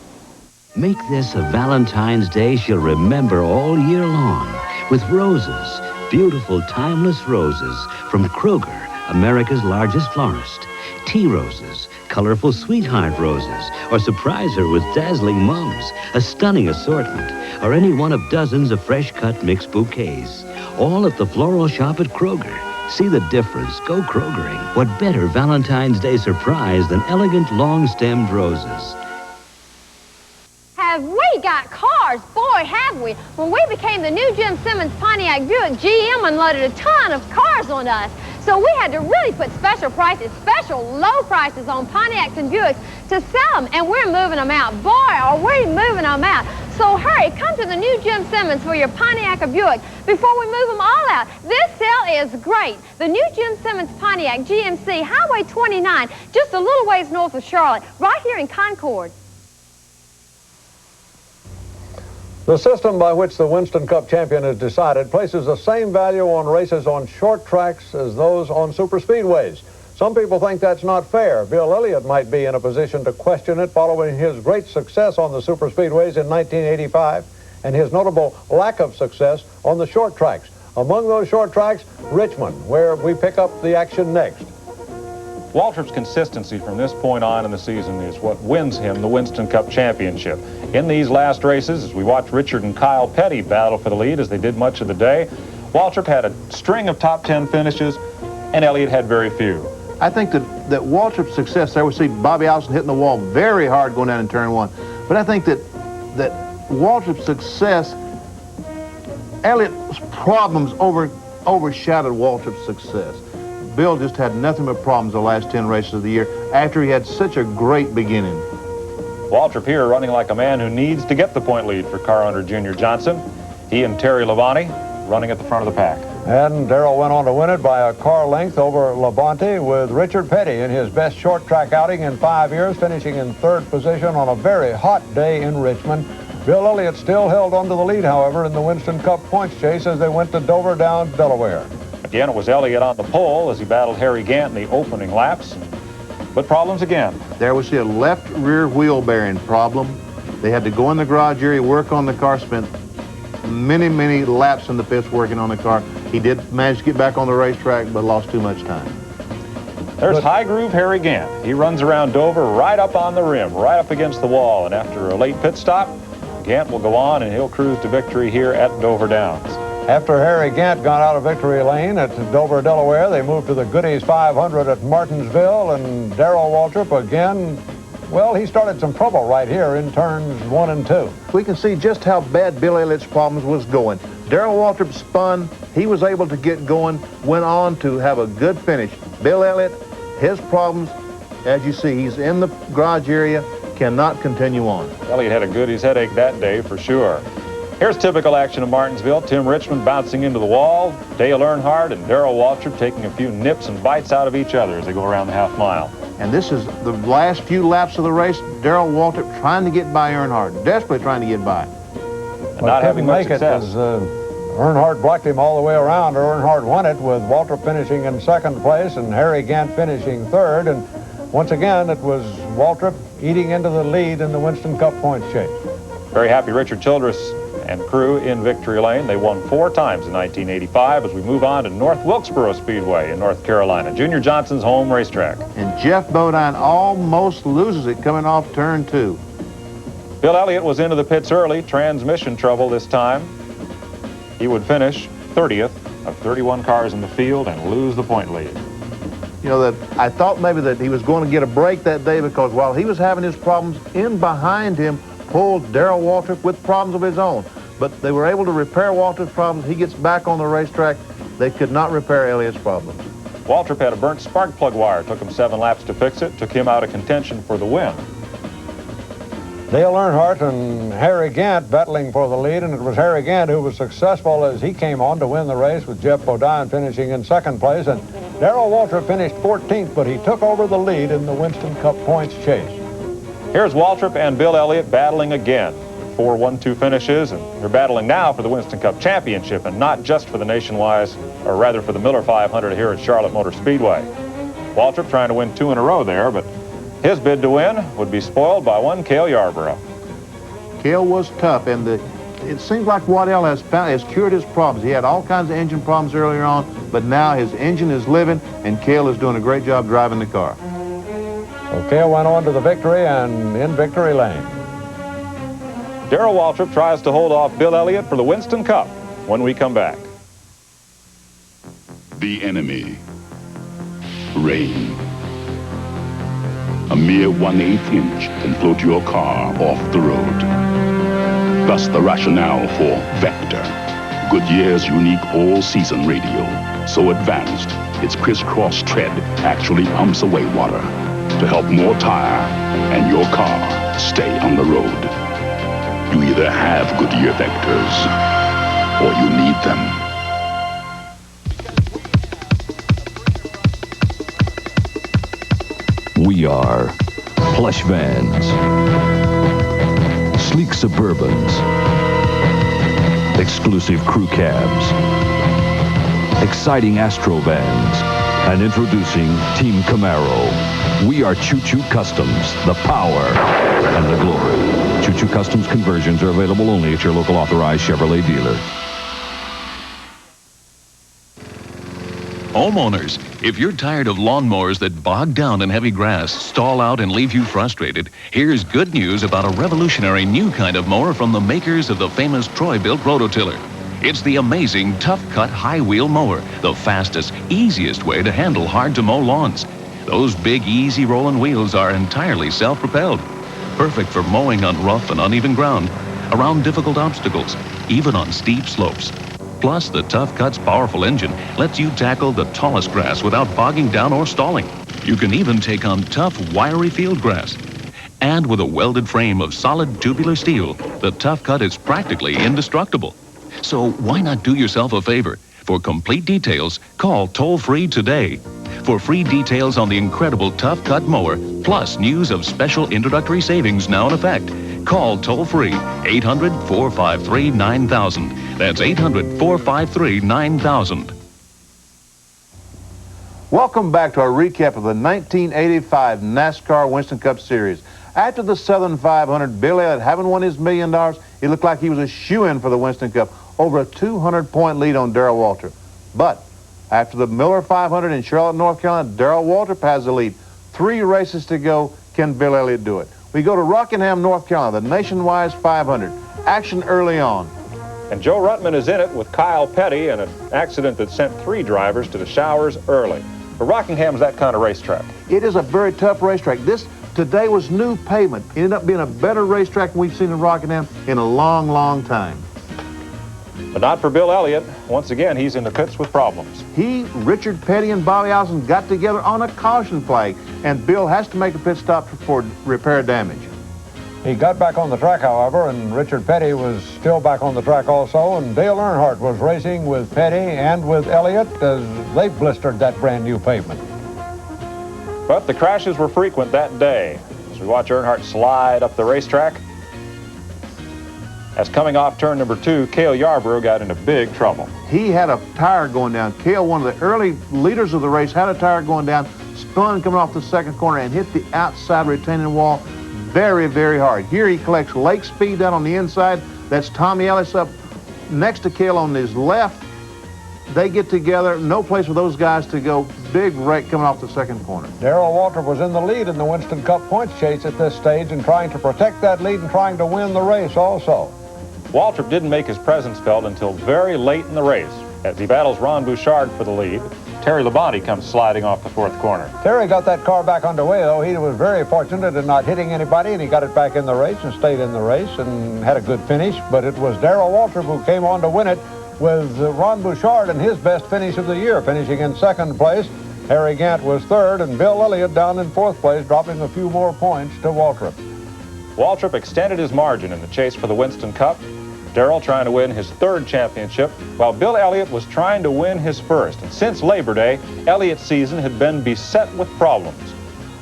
Make this a Valentine's Day she'll remember all year long with roses, beautiful timeless roses from Kroger, America's largest florist. Tea roses, colorful sweetheart roses, or surprise her with dazzling mums, a stunning assortment, or any one of dozens of fresh-cut mixed bouquets. All at the floral shop at Kroger. See the difference. Go Krogering. What better Valentine's Day surprise than elegant long-stemmed roses? Have we got cars? Boy, have we. When we became the new Jim Simmons Pontiac Buick, GM unloaded a ton of cars on us. So we had to really put special prices, special low prices on Pontiacs and Buicks to sell them. And we're moving them out. Boy, are we moving them out. So hurry, come to the new Jim Simmons for your Pontiac or Buick before we move them all out. This sale is great. The new Jim Simmons Pontiac GMC, Highway 29, just a little ways north of Charlotte, right here in Concord. The system by which the Winston Cup champion is decided places the same value on races on short tracks as those on superspeedways. Some people think that's not fair. Bill Elliott might be in a position to question it following his great success on the superspeedways in 1985 and his notable lack of success on the short tracks. Among those short tracks, Richmond, where we pick up the action next. Waltrip's consistency from this point on in the season is what wins him the Winston Cup championship. In these last races, as we watch Richard and Kyle Petty battle for the lead as they did much of the day, Waltrip had a string of top 10 finishes, and Elliott had very few. I think that Waltrip's success there, we see Bobby Allison hitting the wall very hard going down in turn one. But I think that Waltrip's success, Elliott's problems overshadowed Waltrip's success. Bill just had nothing but problems the last 10 races of the year after he had such a great beginning. Waltrip here running like a man who needs to get the point lead for car owner Junior Johnson. He and Terry Labonte running at the front of the pack. And Darrell went on to win it by a car length over Labonte with Richard Petty in his best short track outing in 5 years, finishing in third position on a very hot day in Richmond. Bill Elliott still held on to the lead, however, in the Winston Cup points chase as they went to Dover down Delaware. Again, it was Elliott on the pole as he battled Harry Gant in the opening laps. But problems again. There we see a left rear wheel bearing problem. They had to go in the garage area, work on the car, spent many laps in the pits working on the car. He did manage to get back on the racetrack, but lost too much time. There's High Groove Harry Gant. He runs around Dover right up on the rim, right up against the wall. And after a late pit stop, Gant will go on and he'll cruise to victory here at Dover Downs. After Harry Gant got out of victory lane at Dover, Delaware, they moved to the Goodies 500 at Martinsville, and Darrell Waltrip again, well, he started some trouble right here in turns 1 and 2. We can see just how bad Bill Elliott's problems was going. Darrell Waltrip spun, he was able to get going, went on to have a good finish. Bill Elliott, his problems, as you see, he's in the garage area, cannot continue on. Elliott had a goodie's headache that day for sure. Here's typical action in Martinsville. Tim Richmond bouncing into the wall. Dale Earnhardt and Darrell Waltrip taking a few nips and bites out of each other as they go around the half mile. And this is the last few laps of the race. Darrell Waltrip trying to get by Earnhardt, desperately trying to get by. And not having much success. Earnhardt blocked him all the way around. Earnhardt won it with Waltrip finishing in second place and Harry Gant finishing third. And once again, it was Waltrip eating into the lead in the Winston Cup points chase. Very happy Richard Childress and crew in victory lane. They won 4 times in 1985 as we move on to North Wilkesboro Speedway in North Carolina, Junior Johnson's home racetrack. And Jeff Bodine almost loses it coming off turn 2. Bill Elliott was into the pits early, transmission trouble this time. He would finish 30th of 31 cars in the field and lose the point lead. You know, that I thought maybe that he was going to get a break that day because while he was having his problems, in behind him pulled Darrell Waltrip with problems of his own. But they were able to repair Waltrip's problems. He gets back on the racetrack. They could not repair Elliott's problems. Waltrip had a burnt spark plug wire. Took him 7 laps to fix it. Took him out of contention for the win. Dale Earnhardt and Harry Gant battling for the lead, and it was Harry Gant who was successful as he came on to win the race with Jeff Bodine finishing in second place. And Darrell Waltrip finished 14th, but he took over the lead in the Winston Cup points chase. Here's Waltrip and Bill Elliott battling again. 4 1-2 finishes, and they're battling now for the Winston Cup Championship and not just for the nationwide, or rather for the Miller 500 here at Charlotte Motor Speedway. Waltrip trying to win 2 in a row there, but his bid to win would be spoiled by one Cale Yarborough. Cale was tough, and it seems like Waddell has cured his problems. He had all kinds of engine problems earlier on, but now his engine is living, and Cale is doing a great job driving the car. So Cale went on to the victory and in victory lane. Darrell Waltrip tries to hold off Bill Elliott for the Winston Cup when we come back. The enemy. Rain. A mere 1/8 inch can float your car off the road. Thus the rationale for Vector, Goodyear's unique all-season radial. So advanced, its crisscross tread actually pumps away water to help more tire and your car stay on the road. You either have Goodyear Vectors or you need them. We are plush vans, sleek Suburbans, exclusive crew cabs, exciting Astro vans, and introducing Team Camaro. We are Choo Choo Customs, the power and the glory. Choo Choo Customs conversions are available only at your local authorized Chevrolet dealer. Homeowners, if you're tired of lawnmowers that bog down in heavy grass, stall out, and leave you frustrated, here's good news about a revolutionary new kind of mower from the makers of the famous Troy-built rototiller. It's the amazing Tough Cut High Wheel Mower, the fastest, easiest way to handle hard-to-mow lawns. Those big, easy rolling wheels are entirely self-propelled, perfect for mowing on rough and uneven ground, around difficult obstacles, even on steep slopes. Plus, the Tough Cut's powerful engine lets you tackle the tallest grass without bogging down or stalling. You can even take on tough, wiry field grass. And with a welded frame of solid tubular steel, the Tough Cut is practically indestructible. So why not do yourself a favor? For complete details, call toll-free today. For free details on the incredible Tough Cut mower, plus news of special introductory savings now in effect, call toll-free 800-453-9000. That's 800-453-9000. Welcome back to our recap of the 1985 NASCAR Winston Cup Series. After the Southern 500, Bill Elliott, having won his $1 million, it looked like he was a shoo-in for the Winston Cup, over a 200-point lead on Darrell Waltrip. But after the Miller 500 in Charlotte, North Carolina, Darrell Waltrip has the lead. 3 races to go. Can Bill Elliott do it? We go to Rockingham, North Carolina, the nationwide 500. Action early on. And Joe Ruttman is in it with Kyle Petty in an accident that sent 3 drivers to the showers early. But Rockingham's that kind of racetrack. It is a very tough racetrack. Today was new pavement. It ended up being a better racetrack than we've seen in Rockingham in a long, long time. But not for Bill Elliott. Once again, he's in the pits with problems. Richard Petty, and Bobby Allison got together on a caution flag, and Bill has to make a pit stop for repair damage. He got back on the track, however, and Richard Petty was still back on the track also, and Dale Earnhardt was racing with Petty and with Elliott as they blistered that brand new pavement. But the crashes were frequent that day as we watch Earnhardt slide up the racetrack. As coming off turn number 2, Cale Yarborough got into big trouble. He had a tire going down. Cale, one of the early leaders of the race, had a tire going down, spun coming off the second corner and hit the outside retaining wall very, very hard. Here he collects lake speed down on the inside. That's Tommy Ellis up next to Cale on his left. They get together, no place for those guys to go. Big wreck coming off the second corner. Darrell Waltrip was in the lead in the Winston Cup points chase at this stage and trying to protect that lead and trying to win the race also. Waltrip didn't make his presence felt until very late in the race as he battles Ron Bouchard for the lead. Terry Labonte comes sliding off the fourth corner. Terry got that car back underway, though. He was very fortunate in not hitting anybody, and he got it back in the race and stayed in the race and had a good finish. But it was Darrell Waltrip who came on to win it with Ron Bouchard in his best finish of the year, finishing in second place. Harry Gant was third, and Bill Elliott down in fourth place, dropping a few more points to Waltrip. Waltrip extended his margin in the chase for the Winston Cup. Darrell trying to win his third championship, while Bill Elliott was trying to win his first. And since Labor Day, Elliott's season had been beset with problems.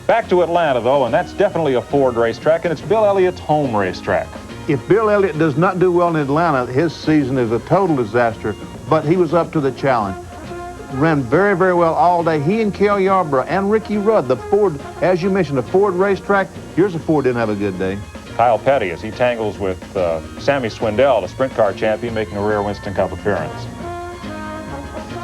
Back to Atlanta, though, and that's definitely a Ford racetrack, and it's Bill Elliott's home racetrack. If Bill Elliott does not do well in Atlanta, his season is a total disaster, but he was up to the challenge. Ran very, very well all day. He and Cale Yarborough and Ricky Rudd, the Ford, as you mentioned, the Ford racetrack. Here's a Ford didn't have a good day. Kyle Petty as he tangles with Sammy Swindell, the sprint car champion, making a rare Winston Cup appearance.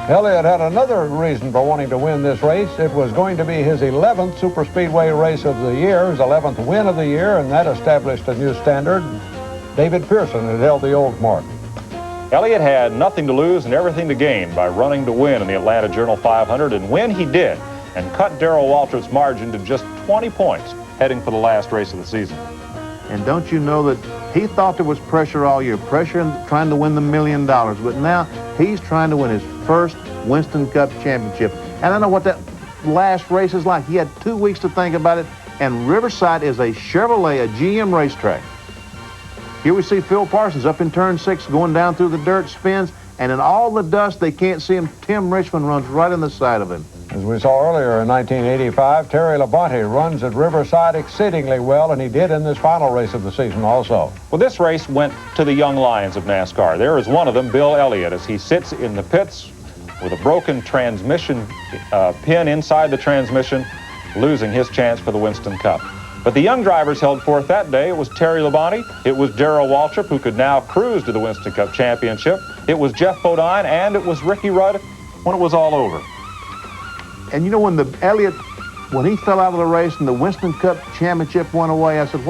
Elliott had another reason for wanting to win this race. It was going to be his 11th Superspeedway race of the year, his 11th win of the year, and that established a new standard. David Pearson had held the old mark. Elliott had nothing to lose and everything to gain by running to win in the Atlanta Journal 500, and when he did, and cut Darrell Waltrip's margin to just 20 points, heading for the last race of the season. And don't you know that he thought there was pressure all year, pressure in trying to win the $1 million, but now he's trying to win his first Winston Cup championship. And I know what that last race is like. He had 2 weeks to think about it, and Riverside is a Chevrolet, a GM racetrack. Here we see Phil Parsons up in turn 6, going down through the dirt, spins, and in all the dust, they can't see him. Tim Richmond runs right on the side of him. As we saw earlier in 1985, Terry Labonte runs at Riverside exceedingly well, and he did in this final race of the season also. Well, this race went to the young lions of NASCAR. There is one of them, Bill Elliott, as he sits in the pits with a broken transmission pin inside the transmission, losing his chance for the Winston Cup. But the young drivers held forth that day. It was Terry Labonte, it was Darrell Waltrip, who could now cruise to the Winston Cup championship, it was Jeff Bodine, and it was Ricky Rudd when it was all over. And you know, when Elliott, when he fell out of the race and the Winston Cup championship went away, I said,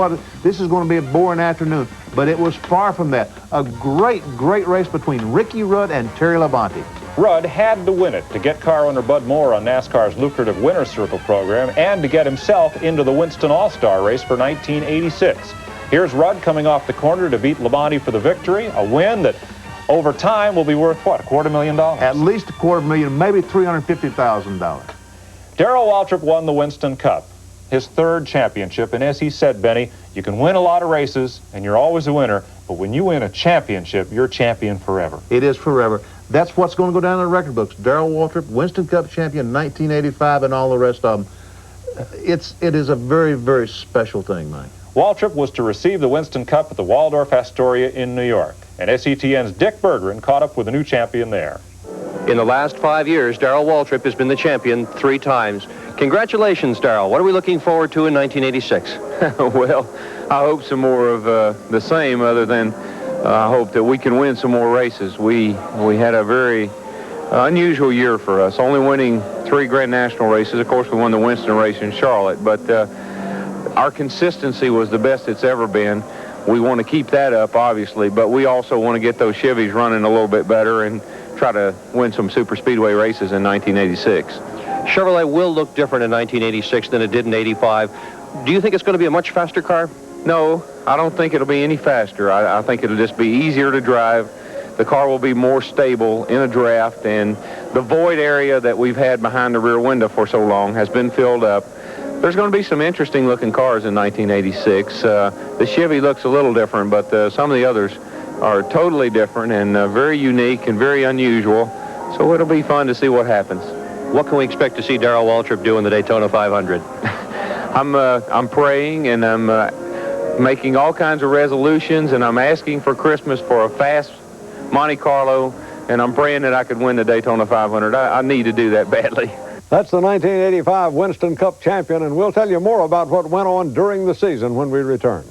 this is going to be a boring afternoon. But it was far from that. A great, great race between Ricky Rudd and Terry Labonte. Rudd had to win it to get car owner Bud Moore on NASCAR's lucrative Winner's Circle program and to get himself into the Winston All-Star race for 1986. Here's Rudd coming off the corner to beat Labonte for the victory, a win that over time will be worth, what, $250,000? At least $250,000, maybe $350,000. Darrell Waltrip won the Winston Cup, his third championship, and as he said, Benny, you can win a lot of races and you're always a winner, but when you win a championship, you're champion forever. It is forever. That's what's going to go down in the record books. Darrell Waltrip, Winston Cup champion, 1985, and all the rest of them. It is a very, very special thing, Mike. Waltrip was to receive the Winston Cup at the Waldorf Astoria in New York, and SETN's Dick Bergeron caught up with a new champion there. In the last 5 years, Darrell Waltrip has been the champion 3 times. Congratulations, Darrell. What are we looking forward to in 1986? Well, I hope some more of the same, other than I hope that we can win some more races. We had a very unusual year for us, only winning 3 Grand National races. Of course, we won the Winston race in Charlotte, but our consistency was the best it's ever been. We want to keep that up, obviously, but we also want to get those Chevys running a little bit better and try to win some super speedway races in 1986. Chevrolet will look different in 1986 than it did in 85. Do you think it's going to be a much faster car? No, I don't think it'll be any faster. I think it'll just be easier to drive. The car will be more stable in a draft, and the void area that we've had behind the rear window for so long has been filled up. There's going to be some interesting looking cars in 1986. The Chevy looks a little different, but some of the others are totally different and very unique and very unusual. So it'll be fun to see what happens. What can we expect to see Darrell Waltrip do in the Daytona 500? I'm praying, and I'm making all kinds of resolutions, and I'm asking for Christmas for a fast Monte Carlo, and I'm praying that I could win the Daytona 500. I need to do that badly. That's the 1985 Winston Cup champion, and we'll tell you more about what went on during the season when we return.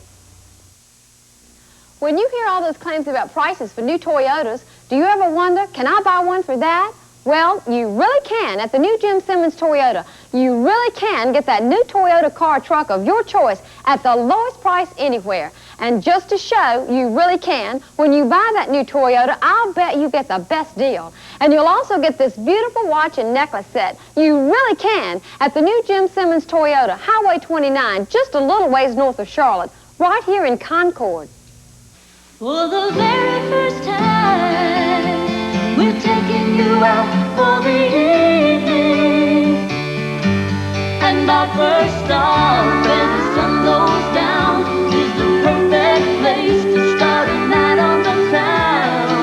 When you hear all those claims about prices for new Toyotas, do you ever wonder, can I buy one for that? Well, you really can at the new Jim Simmons Toyota. You really can get that new Toyota car truck of your choice at the lowest price anywhere. And just to show you really can, when you buy that new Toyota, I'll bet you get the best deal. And you'll also get this beautiful watch and necklace set. You really can at the new Jim Simmons Toyota, Highway 29, just a little ways north of Charlotte, right here in Concord. For the very first time, we're taking you out for the evening. And our first stop as the sun goes down is the perfect place to start a night on the town.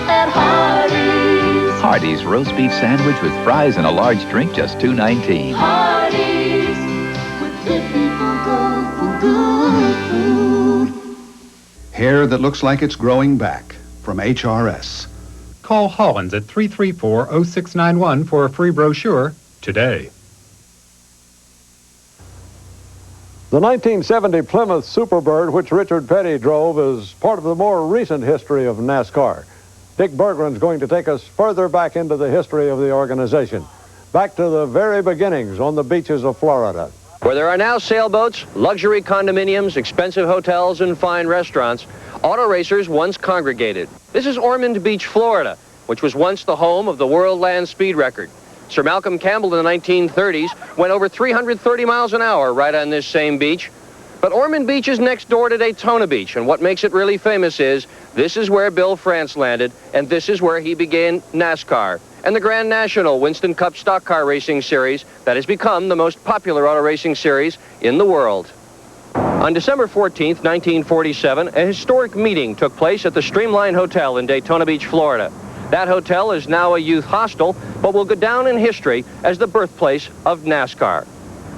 At Hardee's. Hardee's roast beef sandwich with fries and a large drink, just $2.19. Hardee's, where good people go for good food. Hair that looks like it's growing back from HRS. Call Hollins at 334-0691 for a free brochure today. The 1970 Plymouth Superbird, which Richard Petty drove, is part of the more recent history of NASCAR. Dick Berggren's going to take us further back into the history of the organization, back to the very beginnings on the beaches of Florida. Where there are now sailboats, luxury condominiums, expensive hotels, and fine restaurants, auto racers once congregated. This is Ormond Beach, Florida, which was once the home of the world land speed record. Sir Malcolm Campbell in the 1930s went over 330 miles an hour right on this same beach. But Ormond Beach is next door to Daytona Beach, and what makes it really famous is this is where Bill France landed, and this is where he began NASCAR and the Grand National Winston Cup stock car racing series that has become the most popular auto racing series in the world. On December 14th, 1947, a historic meeting took place at the Streamline Hotel in Daytona Beach, Florida. That hotel is now a youth hostel, but will go down in history as the birthplace of NASCAR.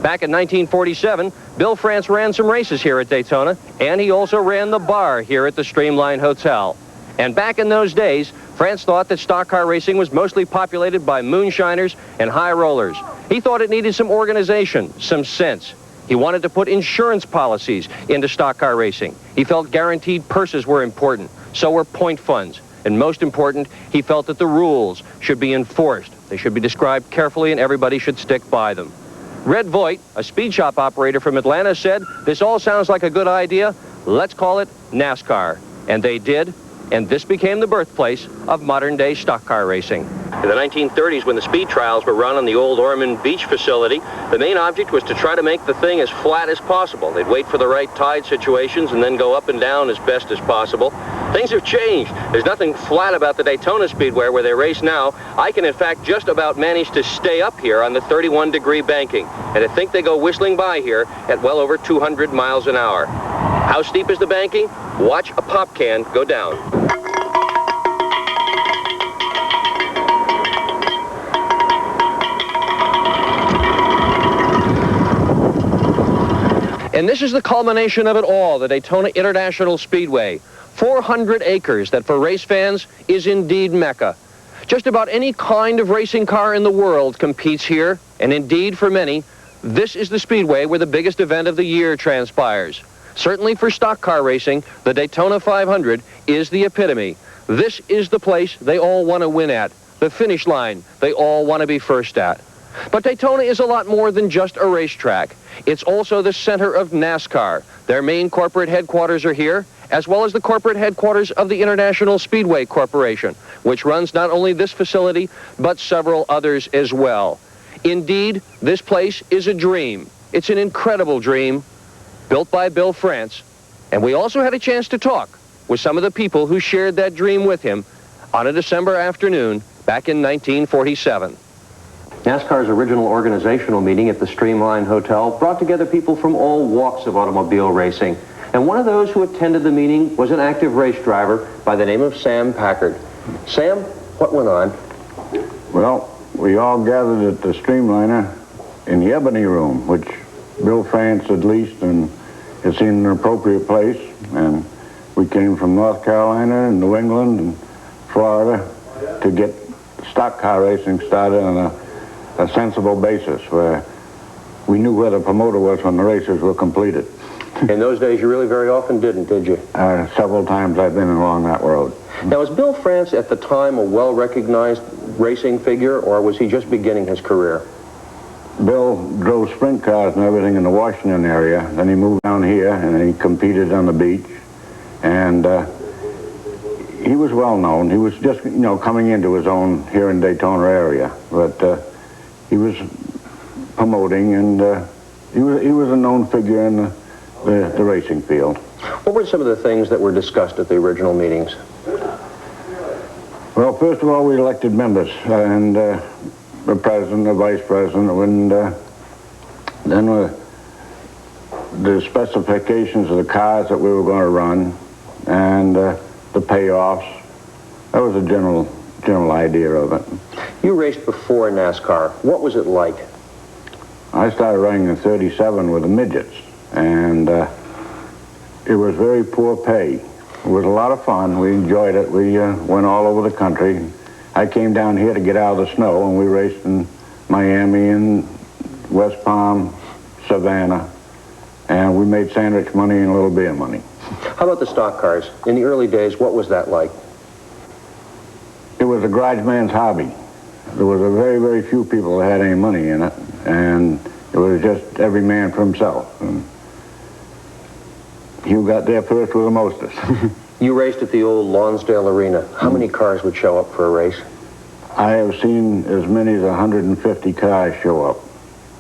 Back in 1947, Bill France ran some races here at Daytona, and he also ran the bar here at the Streamline Hotel. And back in those days, France thought that stock car racing was mostly populated by moonshiners and high rollers. He thought it needed some organization, some sense. He wanted to put insurance policies into stock car racing. He felt guaranteed purses were important, so were point funds. And most important, he felt that the rules should be enforced. They should be described carefully and everybody should stick by them. Red Voigt, a speed shop operator from Atlanta, said, "This all sounds like a good idea. Let's call it NASCAR." And they did. And this became the birthplace of modern-day stock car racing. In the 1930s, when the speed trials were run on the old Ormond Beach facility, the main object was to try to make the thing as flat as possible. They'd wait for the right tide situations and then go up and down as best as possible. Things have changed. There's nothing flat about the Daytona Speedway where they race now. I can, in fact, just about manage to stay up here on the 31-degree banking. And I think they go whistling by here at well over 200 miles an hour. How steep is the banking? Watch a pop can go down. And this is the culmination of it all, the Daytona International Speedway. 400 acres that for race fans is indeed Mecca. Just about any kind of racing car in the world competes here, and indeed for many, this is the speedway where the biggest event of the year transpires. Certainly for stock car racing, the Daytona 500 is the epitome. This is the place they all want to win at, the finish line they all want to be first at. But Daytona is a lot more than just a racetrack. It's also the center of NASCAR. Their main corporate headquarters are here, as well as the corporate headquarters of the International Speedway Corporation, which runs not only this facility, but several others as well. Indeed, this place is a dream. It's an incredible dream, built by Bill France. And we also had a chance to talk with some of the people who shared that dream with him on a December afternoon back in 1947. NASCAR's original organizational meeting at the Streamline Hotel brought together people from all walks of automobile racing. And one of those who attended the meeting was an active race driver by the name of Sam Packard. Sam, what went on? Well, we all gathered at the Streamliner in the Ebony Room, which Bill France had leased and had seen an appropriate place. And we came from North Carolina and New England and Florida to get stock car racing started on a sensible basis where we knew where the promoter was when the races were completed. In those days, you really very often didn't, did you? Several times I've been along that road. Now, was Bill France at the time a well-recognized racing figure, or was he just beginning his career? Bill drove sprint cars and everything in the Washington area. Then he moved down here and he competed on the beach. And he was well known. He was just, coming into his own here in Daytona area. But he was promoting, and he was a known figure in the racing field. What were some of the things that were discussed at the original meetings? Well, first of all, we elected members, and the president, the vice president, and then the specifications of the cars that we were going to run, and the payoffs. That was a general idea of it. You raced before NASCAR. What was it like? I started running in '37 with the midgets, and it was very poor pay. It was a lot of fun. We enjoyed it. We went all over the country. I came down here to get out of the snow, and we raced in Miami and West Palm, Savannah, and we made sandwich money and a little beer money. How about the stock cars? In the early days, what was that like? It was a garage man's hobby. There was a very, very few people that had any money in it, and it was just every man for himself. And you got there first with the mostest. You raced at the old Lonsdale Arena. How many cars would show up for a race? I have seen as many as 150 cars show up.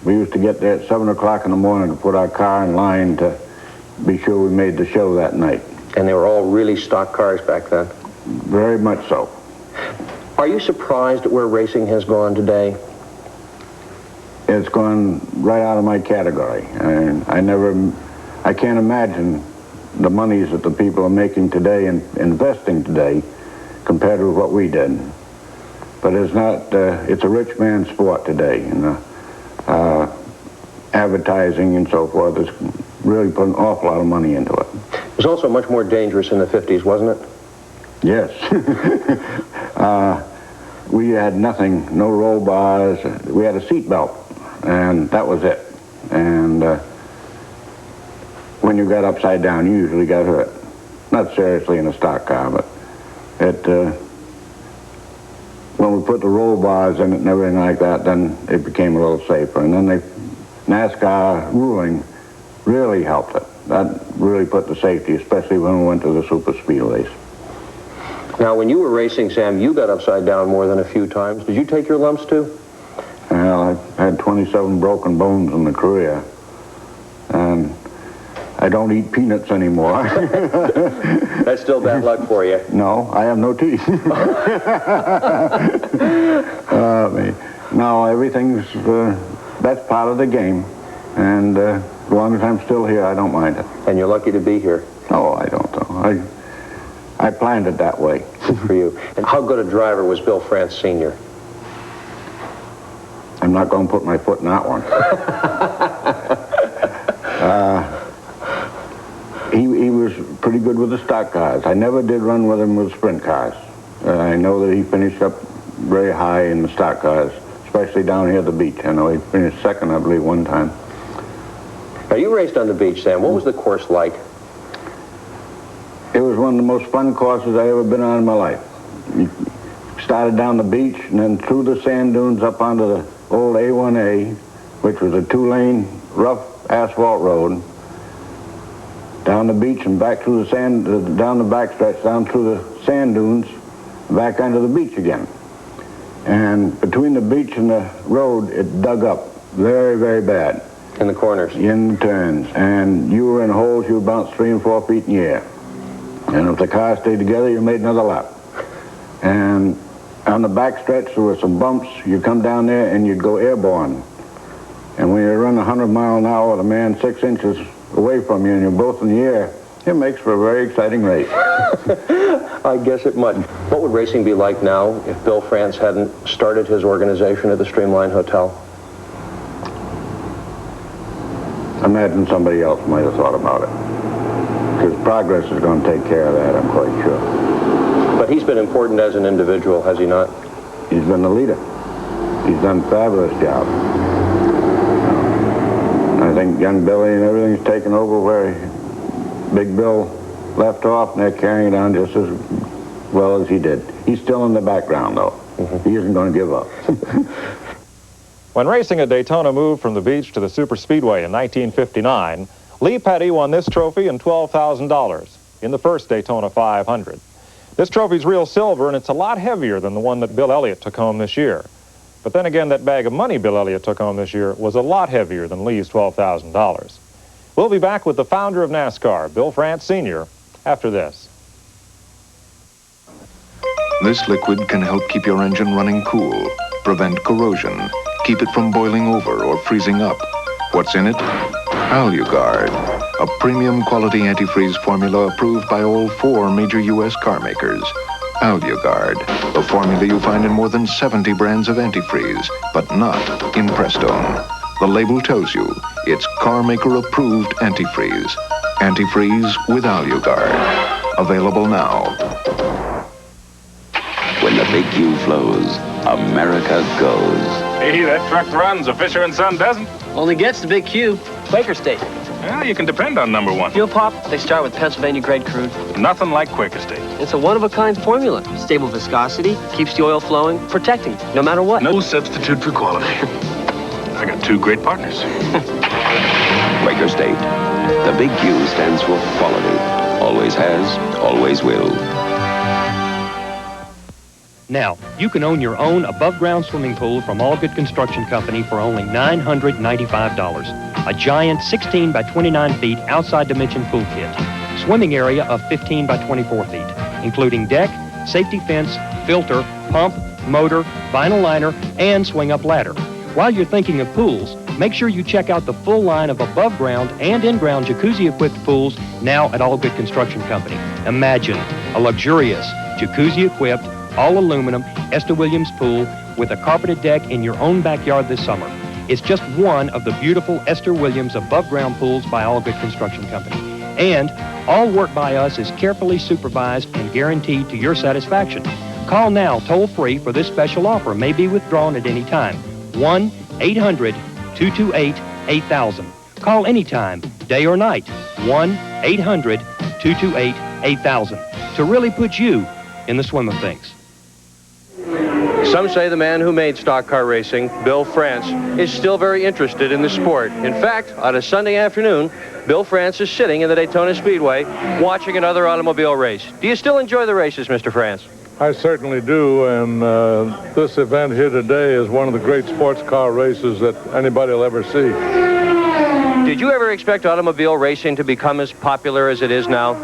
We used to get there at 7 o'clock in the morning to put our car in line to be sure we made the show that night. And they were all really stock cars back then? Very much so. Are you surprised at where racing has gone today? It's gone right out of my category. And I can't imagine the monies that the people are making today and investing today compared to what we did. But it's not, it's a rich man's sport today. And advertising and so forth has really put an awful lot of money into it. It was also much more dangerous in the 50s, wasn't it? Yes. We had nothing, no roll bars. We had a seat belt, and that was it. And when you got upside down, you usually got hurt. Not seriously in a stock car, but when we put the roll bars in it and everything like that, then it became a little safer. And then NASCAR ruling really helped it. That really put the safety, especially when we went to the super speedways. Now, when you were racing, Sam, you got upside down more than a few times. Did you take your lumps, too? Well, I had 27 broken bones in the career. And I don't eat peanuts anymore. That's still bad luck for you. No, I have no teeth. No, everything's, that's part of the game. And as long as I'm still here, I don't mind it. And you're lucky to be here. Oh, I don't know. I planned it that way. Good for you. And how good a driver was Bill France Sr.? I'm not going to put my foot in that one. He was pretty good with the stock cars. I never did run with him with sprint cars. I know that he finished up very high in the stock cars, especially down here at the beach. I know he finished second, I believe, one time. Now, you raced on the beach, Sam. What was the course like? It was one of the most fun courses I ever been on in my life. You started down the beach and then through the sand dunes up onto the old A1A, which was a 2-lane rough asphalt road, down the beach and back through the sand, down the backstretch, down through the sand dunes, back onto the beach again. And between the beach and the road, it dug up very, very bad. In the corners? In the turns. And you were in holes, you bounced 3 and 4 feet in the air. And if the car stayed together, you made another lap. And On the back stretch, there were some bumps. You come down there and you'd go airborne. And when you run 100 miles an hour with a man 6 inches away from you and you're both in the air, it makes for a very exciting race. I guess it might. What would racing be like now if Bill France hadn't started his organization at the Streamline Hotel? Imagine somebody else might have thought about it. Because progress is going to take care of that, I'm quite sure. But he's been important as an individual, has he not? He's been the leader. He's done a fabulous job. I think young Billy and everything's taken over where Big Bill left off, and they're carrying it on just as well as he did. He's still in the background, though. He isn't going to give up. When racing at Daytona moved from the beach to the superspeedway in 1959, Lee Petty won this trophy and $12,000 in the first Daytona 500. This trophy's real silver, and it's a lot heavier than the one that Bill Elliott took home this year. But then again, that bag of money Bill Elliott took home this year was a lot heavier than Lee's $12,000. We'll be back with the founder of NASCAR, Bill France Sr., after this. This liquid can help keep your engine running cool, prevent corrosion, keep it from boiling over or freezing up. What's in it? Aluguard, a premium quality antifreeze formula approved by all 4 major U.S. car makers. Aluguard, a formula you find in more than 70 brands of antifreeze, but not in Prestone. The label tells you it's car maker approved antifreeze. Antifreeze with Aluguard. Available now. When the big Q flows, America goes. Hey, that truck runs, a Fisher & Son doesn't. Only gets the big Q. Quaker State. Well, you can depend on number 1. Fuel pop, they start with Pennsylvania grade crude. Nothing like Quaker State. It's a one-of-a-kind formula. Stable viscosity, keeps the oil flowing, protecting, no matter what. No substitute for quality. I got 2 great partners. Quaker State. The big Q stands for quality. Always has, always will. Now, you can own your own above-ground swimming pool from Allgood Construction Company for only $995. A giant 16 by 29 feet outside dimension pool kit. Swimming area of 15 by 24 feet, including deck, safety fence, filter, pump, motor, vinyl liner, and swing-up ladder. While you're thinking of pools, make sure you check out the full line of above-ground and in-ground jacuzzi-equipped pools now at Allgood Construction Company. Imagine a luxurious, jacuzzi-equipped, all-aluminum Esther Williams pool with a carpeted deck in your own backyard this summer. It's just one of the beautiful Esther Williams above-ground pools by Allgood Construction Company. And all work by us is carefully supervised and guaranteed to your satisfaction. Call now toll-free for this special offer. May be withdrawn at any time. 1-800-228-8000. Call anytime, day or night. 1-800-228-8000 to really put you in the swim of things. Some say the man who made stock car racing, Bill France, is still very interested in the sport. In fact, on a Sunday afternoon, Bill France is sitting in the Daytona Speedway watching another automobile race. Do you still enjoy the races, Mr. France? I certainly do, and this event here today is one of the great sports car races that anybody will ever see. Did you ever expect automobile racing to become as popular as it is now?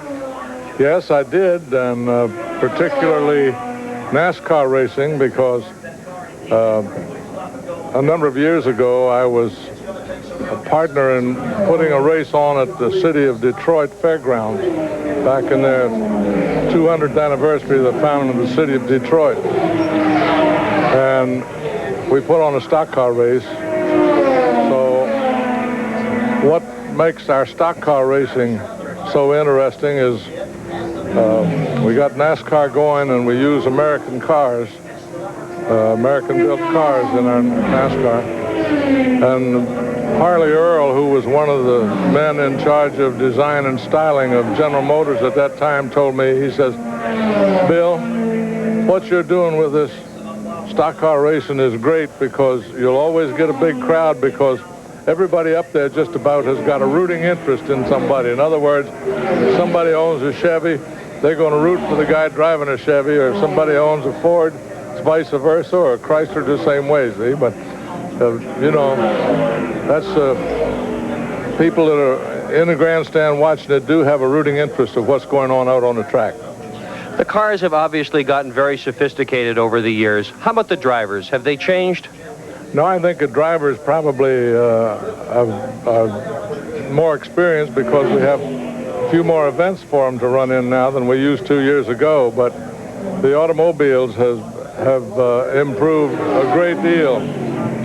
Yes, I did, and particularly NASCAR racing, because a number of years ago I was a partner in putting a race on at the City of Detroit Fairgrounds back in their 200th anniversary of the founding of the City of Detroit. And we put on a stock car race. So what makes our stock car racing so interesting is we got NASCAR going, and we use American cars, American-built cars in our NASCAR. And Harley Earl, who was one of the men in charge of design and styling of General Motors at that time, told me, he says, Bill, what you're doing with this stock car racing is great, because you'll always get a big crowd, because everybody up there just about has got a rooting interest in somebody. In other words, somebody owns a Chevy, they're going to root for the guy driving a Chevy, or if somebody owns a Ford, it's vice versa, or a Chrysler the same way, see? But, you know, that's people that are in the grandstand watching it do have a rooting interest of what's going on out on the track. The cars have obviously gotten very sophisticated over the years. How about the drivers? Have they changed? No, I think the drivers probably are more experienced because we have a few more events for them to run in now than we used 2 years ago. But the automobiles have improved a great deal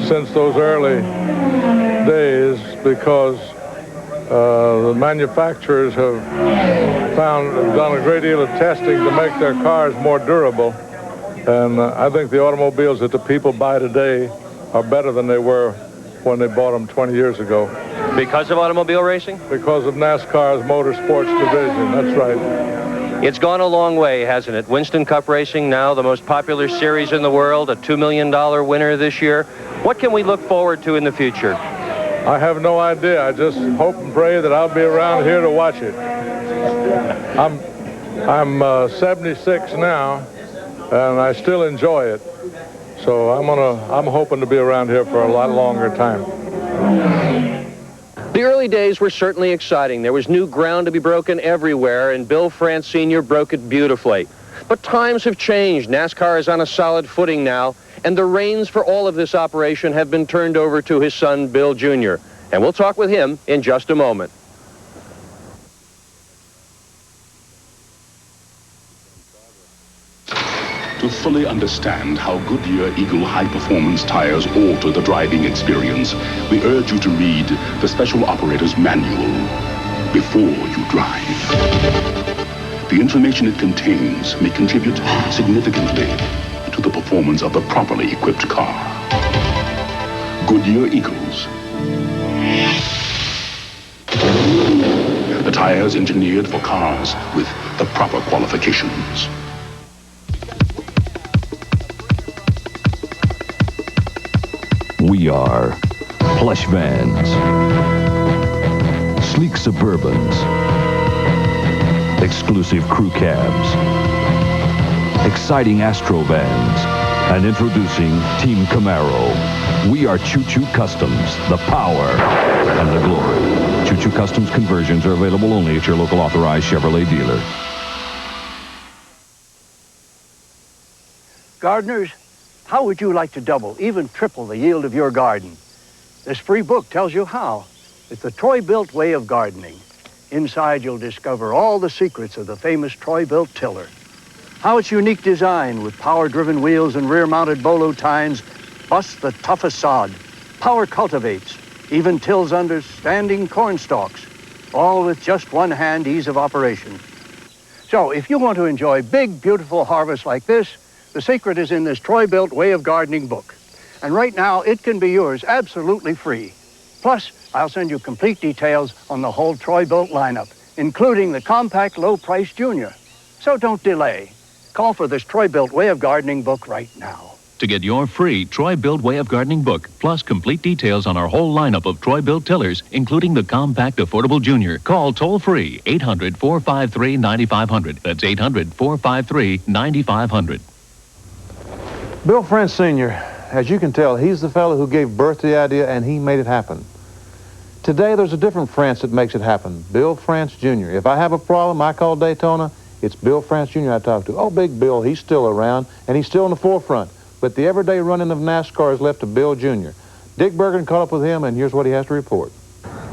since those early days because the manufacturers have done a great deal of testing to make their cars more durable. And I think the automobiles that the people buy today are better than they were when they bought them 20 years ago. Because of automobile racing? Because of NASCAR's motorsports division, that's right. It's gone a long way, hasn't it? Winston Cup racing, now the most popular series in the world, a $2 million winner this year. What can we look forward to in the future? I have no idea. I just hope and pray that I'll be around here to watch it. I'm 76 now, and I still enjoy it. So I'm hoping to be around here for a lot longer time. The early days were certainly exciting. There was new ground to be broken everywhere, and Bill France Sr. broke it beautifully. But times have changed. NASCAR is on a solid footing now, and the reins for all of this operation have been turned over to his son, Bill Jr. And we'll talk with him in just a moment. To fully understand how Goodyear Eagle high-performance tires alter the driving experience, we urge you to read the Special Operator's Manual before you drive. The information it contains may contribute significantly to the performance of the properly equipped car. Goodyear Eagles. The tires engineered for cars with the proper qualifications. We are plush vans, sleek Suburbans, exclusive crew cabs, exciting Astro vans, and introducing Team Camaro. We are Choo Choo Customs, the power and the glory. Choo Choo Customs conversions are available only at your local authorized Chevrolet dealer. Gardeners, how would you like to double, even triple the yield of your garden? This free book tells you how. It's the Troy-Bilt way of gardening. Inside, you'll discover all the secrets of the famous Troy-Bilt tiller. How its unique design with power-driven wheels and rear-mounted bolo tines busts the toughest sod. Power cultivates, even tills under standing corn stalks, all with just one-hand ease of operation. So if you want to enjoy big, beautiful harvests like this, the secret is in this Troy-Bilt Way of Gardening book. And right now, it can be yours absolutely free. Plus, I'll send you complete details on the whole Troy-Bilt lineup, including the compact low-price Junior. So don't delay. Call for this Troy-Bilt Way of Gardening book right now. To get your free Troy-Bilt Way of Gardening book, plus complete details on our whole lineup of Troy-Bilt tillers, including the compact affordable Junior, call toll-free 800-453-9500. That's 800-453-9500. Bill France Sr., as you can tell, he's the fellow who gave birth to the idea, and he made it happen. Today, there's a different France that makes it happen, Bill France Jr. If I have a problem, I call Daytona, it's Bill France Jr. I talk to. Oh, Big Bill, he's still around, and he's still in the forefront. But the everyday running of NASCAR is left to Bill Jr. Dick Bergen caught up with him, and here's what he has to report.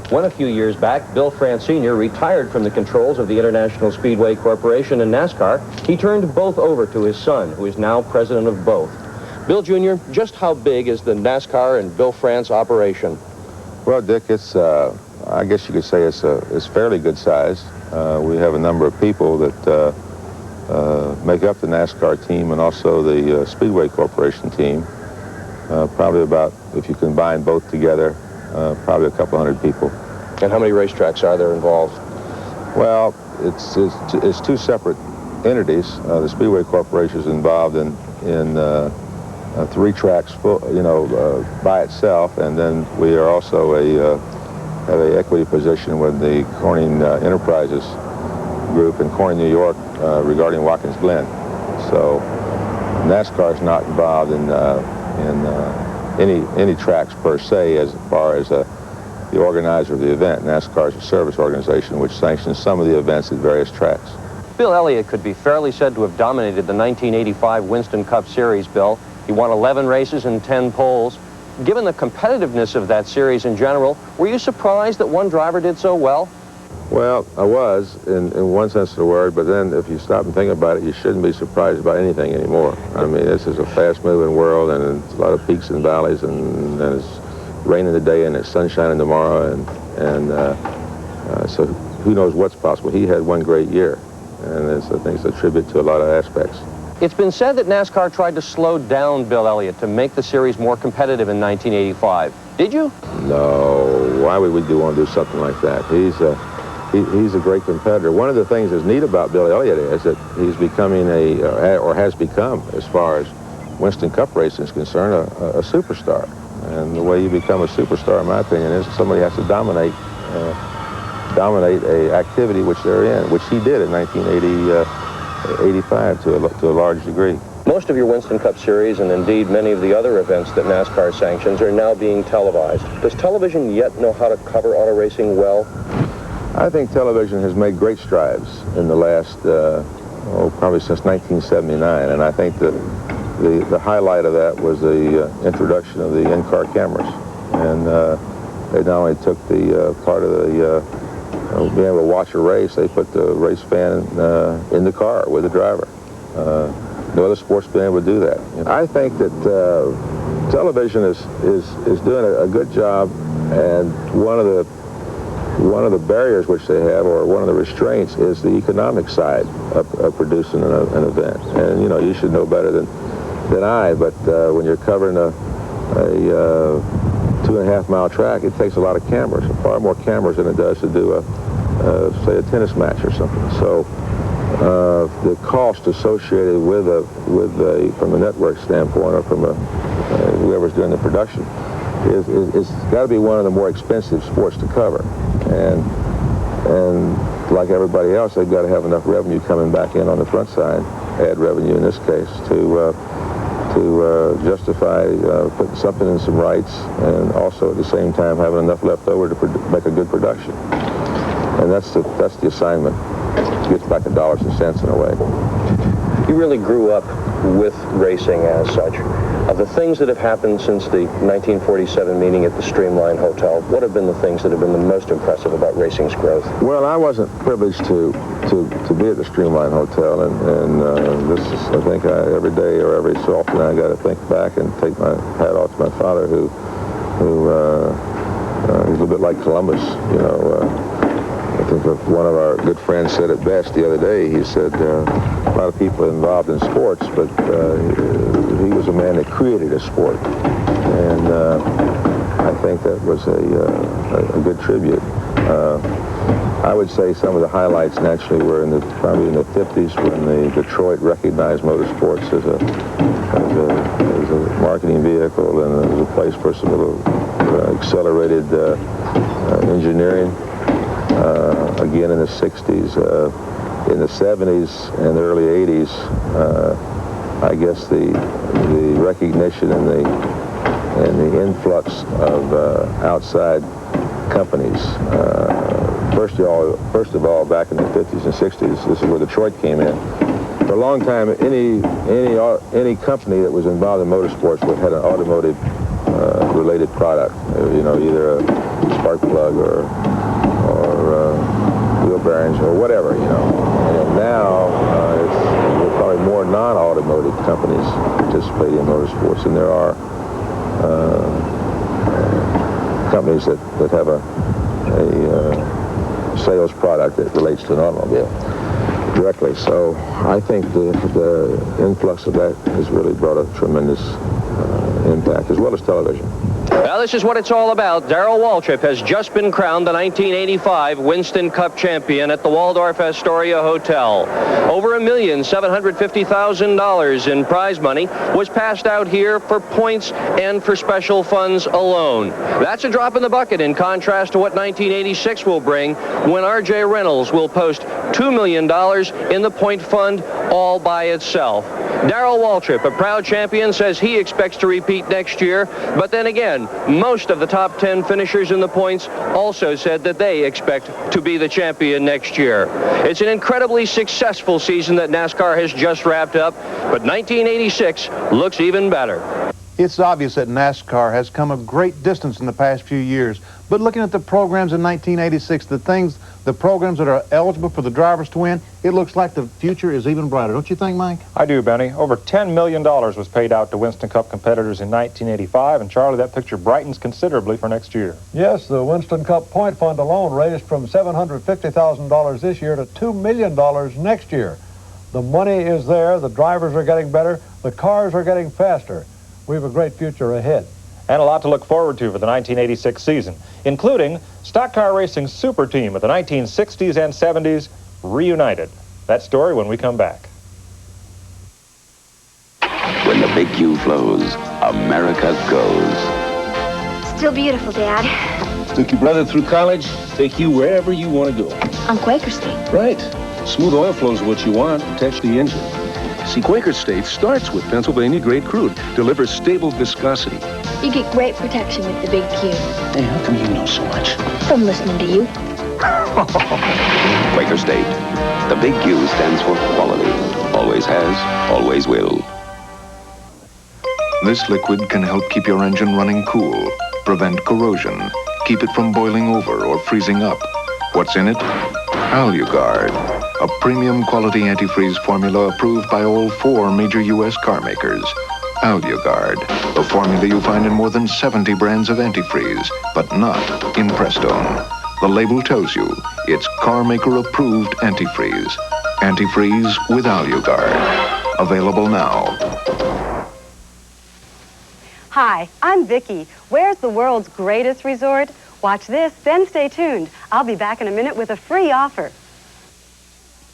When a few years back, Bill France Sr. retired from the controls of the International Speedway Corporation and NASCAR, he turned both over to his son, who is now president of both. Bill Jr., just how big is the NASCAR and Bill France operation? Well, Dick, it's, I guess you could say it's fairly good size. We have a number of people that make up the NASCAR team and also the Speedway Corporation team. Probably about, if you combine both together, probably a couple hundred people. And how many racetracks are there involved? Well, it's two separate entities. The Speedway Corporation is involved in 3 tracks, by itself, and then we are also have an equity position with the Corning Enterprises group in Corning, New York, regarding Watkins Glen. So NASCAR is not involved in any tracks per se as far as the organizer of the event. NASCAR is a service organization which sanctions some of the events at various tracks. Bill Elliott could be fairly said to have dominated the 1985 Winston Cup Series, Bill. He won 11 races and 10 poles. Given the competitiveness of that series in general, were you surprised that one driver did so well? Well, I was, in one sense of the word, but then if you stop and think about it, you shouldn't be surprised about anything anymore. I mean, this is a fast-moving world, and it's a lot of peaks and valleys, and it's raining today and it's sunshine tomorrow, and so who knows what's possible. He had one great year, and I think it's a tribute to a lot of aspects. It's been said that NASCAR tried to slow down Bill Elliott to make the series more competitive in 1985. Did you? No. Why would we want to do something like that? He's a great competitor. One of the things that's neat about Bill Elliott is that he's becoming or has become, as far as Winston Cup racing is concerned, a superstar. And the way you become a superstar, in my opinion, is somebody has to dominate a activity which they're in, which he did in 1985 to a large degree. Most of your Winston Cup Series, and indeed many of the other events that NASCAR sanctions, are now being televised. Does television yet know how to cover auto racing well? I think television has made great strides in the last, probably since 1979, and I think that the highlight of that was the introduction of the in-car cameras. And they not only took the part of the being able to watch a race, they put the race fan in the car with the driver. No other sport's been able to do that. I think that television is doing a good job, and one of the barriers which they have, or one of the restraints, is the economic side of producing an event. And you should know better than I, but when you're covering a 2.5-mile track, it takes a lot of cameras, far more cameras than it does to do say a tennis match or something. So the cost associated from a network standpoint, or from whoever's doing the production, is got to be one of the more expensive sports to cover. And like everybody else, they've got to have enough revenue coming back in on the front side, ad revenue in this case, to justify putting something in some rights, and also at the same time having enough left over to make a good production. And that's the assignment. It gets back to dollars and cents in a way. You really grew up with racing as such. Of the things that have happened since the 1947 meeting at the Streamline Hotel, what have been the things that have been the most impressive about racing's growth? Well, I wasn't privileged to be at the Streamline Hotel, and this is, I think, every day or every so often I got to think back and take my hat off to my father, who he's a little bit like Columbus, I think one of our good friends said it best the other day. He said a lot of people involved in sports, but he was a man that created a sport, and I think that was a good tribute. I would say some of the highlights naturally were probably in the 50s, when the Detroit recognized motorsports as a marketing vehicle, and as a place for some accelerated engineering. Again in the 60s, in the 70s and the early 80s, I guess the recognition and the influx of outside companies. First of all, back in the 50s and 60s, this is where Detroit came in. For a long time, any company that was involved in motorsports had an automotive related product, either a spark plug or wheel bearings or whatever, And now there's probably more non-automotive companies participating in motorsports, and there are companies that have a sales product that relates to an automobile directly. So I think the influx of that has really brought a tremendous impact, as well as television. Well, this is what it's all about. Darrell Waltrip has just been crowned the 1985 Winston Cup champion at the Waldorf Astoria Hotel. Over $1,750,000 in prize money was passed out here for points and for special funds alone. That's a drop in the bucket in contrast to what 1986 will bring, when R.J. Reynolds will post $2 million in the point fund all by itself. Darrell Waltrip, a proud champion, says he expects to repeat next year. But then again, most of the top 10 finishers in the points also said that they expect to be the champion next year. It's an incredibly successful season that NASCAR has just wrapped up, but 1986 looks even better. It's obvious that NASCAR has come a great distance in the past few years, but looking at the programs in 1986, the programs that are eligible for the drivers to win, it looks like the future is even brighter. Don't you think, Mike? I do, Benny. Over $10 million was paid out to Winston Cup competitors in 1985, and Charlie, that picture brightens considerably for next year. Yes, the Winston Cup Point Fund alone raised from $750,000 this year to $2 million next year. The money is there, the drivers are getting better, the cars are getting faster. We have a great future ahead. And a lot to look forward to for the 1986 season, including Stock Car Racing's super team of the 1960s and 70s reunited. That story when we come back. When the big Q flows, America goes. Still beautiful, Dad. Took your brother through college, take you wherever you want to go. On Quaker State. Right. Smooth oil flow is what you want, protects the engine. See, Quaker State starts with Pennsylvania-grade crude, delivers stable viscosity. You get great protection with the Big Q. Hey, how come you know so much? From listening to you. Quaker State. The big Q stands for quality. Always has, always will. This liquid can help keep your engine running cool, prevent corrosion, keep it from boiling over or freezing up. What's in it? AluGuard, a premium quality antifreeze formula approved by all 4 major U.S. car makers. AluGuard, a formula you find in more than 70 brands of antifreeze, but not in Prestone. The label tells you it's car maker approved antifreeze. Antifreeze with AluGuard. Available now. Hi, I'm Vicki. Where's the world's greatest resort? Watch this, then stay tuned. I'll be back in a minute with a free offer.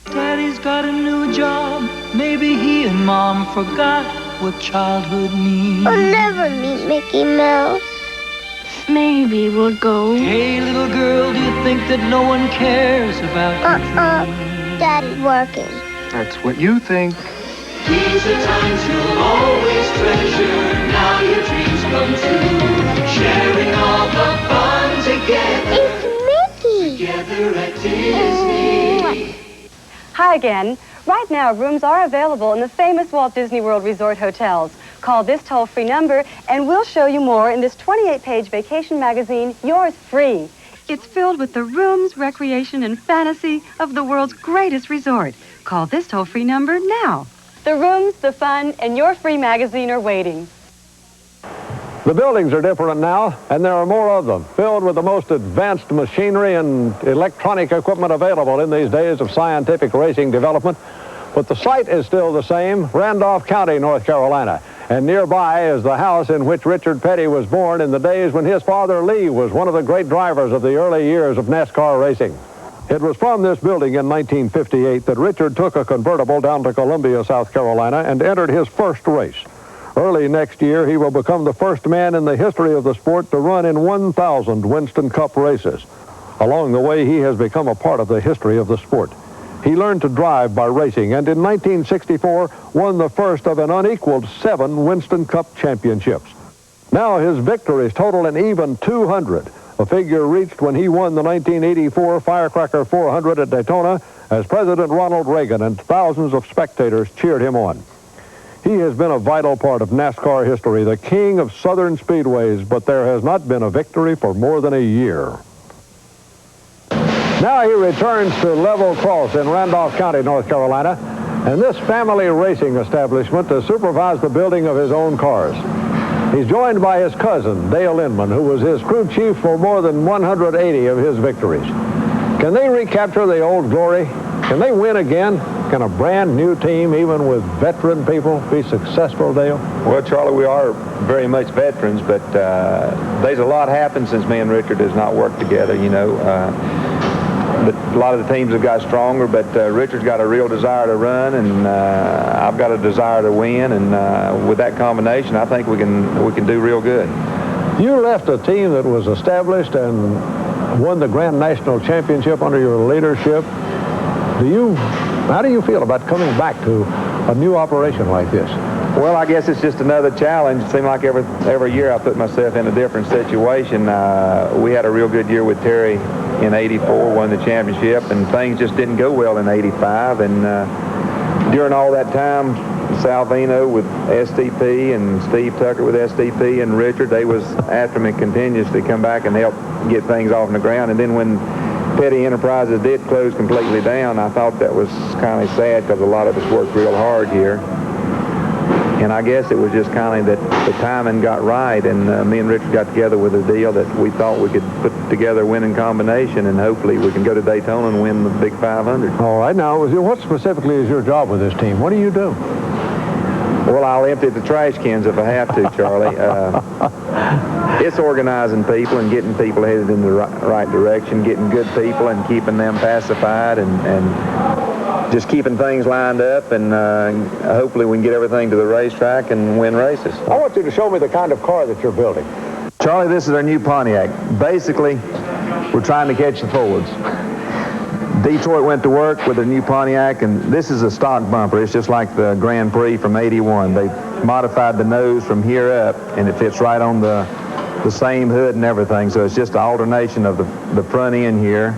Daddy's got a new job. Maybe he and Mom forgot what childhood means. I'll never meet Mickey Mouse. Maybe we'll go. Hey, little girl, do you think that no one cares about your dreams? Daddy's working. That's what you think. These are times you'll always treasure. Now your dreams come true. Sharing all the fun together. It's Mickey. Together at Disney. Hi again. Right now, rooms are available in the famous Walt Disney World Resort hotels. Call this toll-free number, and we'll show you more in this 28-page vacation magazine, yours free. It's filled with the rooms, recreation, and fantasy of the world's greatest resort. Call this toll-free number now. The rooms, the fun, and your free magazine are waiting. The buildings are different now, and there are more of them, filled with the most advanced machinery and electronic equipment available in these days of scientific racing development. But the site is still the same, Randolph County, North Carolina. And nearby is the house in which Richard Petty was born in the days when his father, Lee, was one of the great drivers of the early years of NASCAR racing. It was from this building in 1958 that Richard took a convertible down to Columbia, South Carolina, and entered his first race. Early next year, he will become the first man in the history of the sport to run in 1,000 Winston Cup races. Along the way, he has become a part of the history of the sport. He learned to drive by racing, and in 1964, won the first of an unequaled 7 Winston Cup championships. Now his victories total an even 200, a figure reached when he won the 1984 Firecracker 400 at Daytona, as President Ronald Reagan and thousands of spectators cheered him on. He has been a vital part of NASCAR history, the king of southern speedways, but there has not been a victory for more than a year. Now he returns to Level Cross in Randolph County, North Carolina, and this family racing establishment to supervise the building of his own cars. He's joined by his cousin, Dale Inman, who was his crew chief for more than 180 of his victories. Can they recapture the old glory? Can they win again? Can a brand new team, even with veteran people, be successful, Dale? Well, Charlie, we are very much veterans, but there's a lot happened since me and Richard has not worked together, you know. But a lot of the teams have got stronger, but Richard's got a real desire to run, and I've got a desire to win, and with that combination, I think we can do real good. You left a team that was established and won the Grand National Championship under your leadership. How do you feel about coming back to a new operation like this? Well, I guess it's just another challenge. It seemed like every year I put myself in a different situation. We had a real good year with Terry in '84, won the championship, and things just didn't go well in '85. And during all that time, Salvino with SDP and Steve Tucker with SDP and Richard, they was after me continuously to come back and help get things off the ground. And then when Petty Enterprises did close completely down, I thought that was kind of sad because a lot of us worked real hard here. And I guess it was just kind of that the timing got right, and me and Richard got together with a deal that we thought we could put together a winning combination, and hopefully we can go to Daytona and win the Big 500. All right. Now, what specifically is your job with this team? What do you do? Well, I'll empty the trash cans if I have to, Charlie. It's organizing people and getting people headed in the right direction, getting good people and keeping them pacified and just keeping things lined up, and hopefully we can get everything to the racetrack and win races. I want you to show me the kind of car that you're building. Charlie, this is our new Pontiac. Basically, we're trying to catch the Fords. Detroit went to work with their new Pontiac, and this is a stock bumper. It's just like the Grand Prix from '81. They modified the nose from here up, and it fits right on the same hood and everything, so it's just an alternation of the front end here.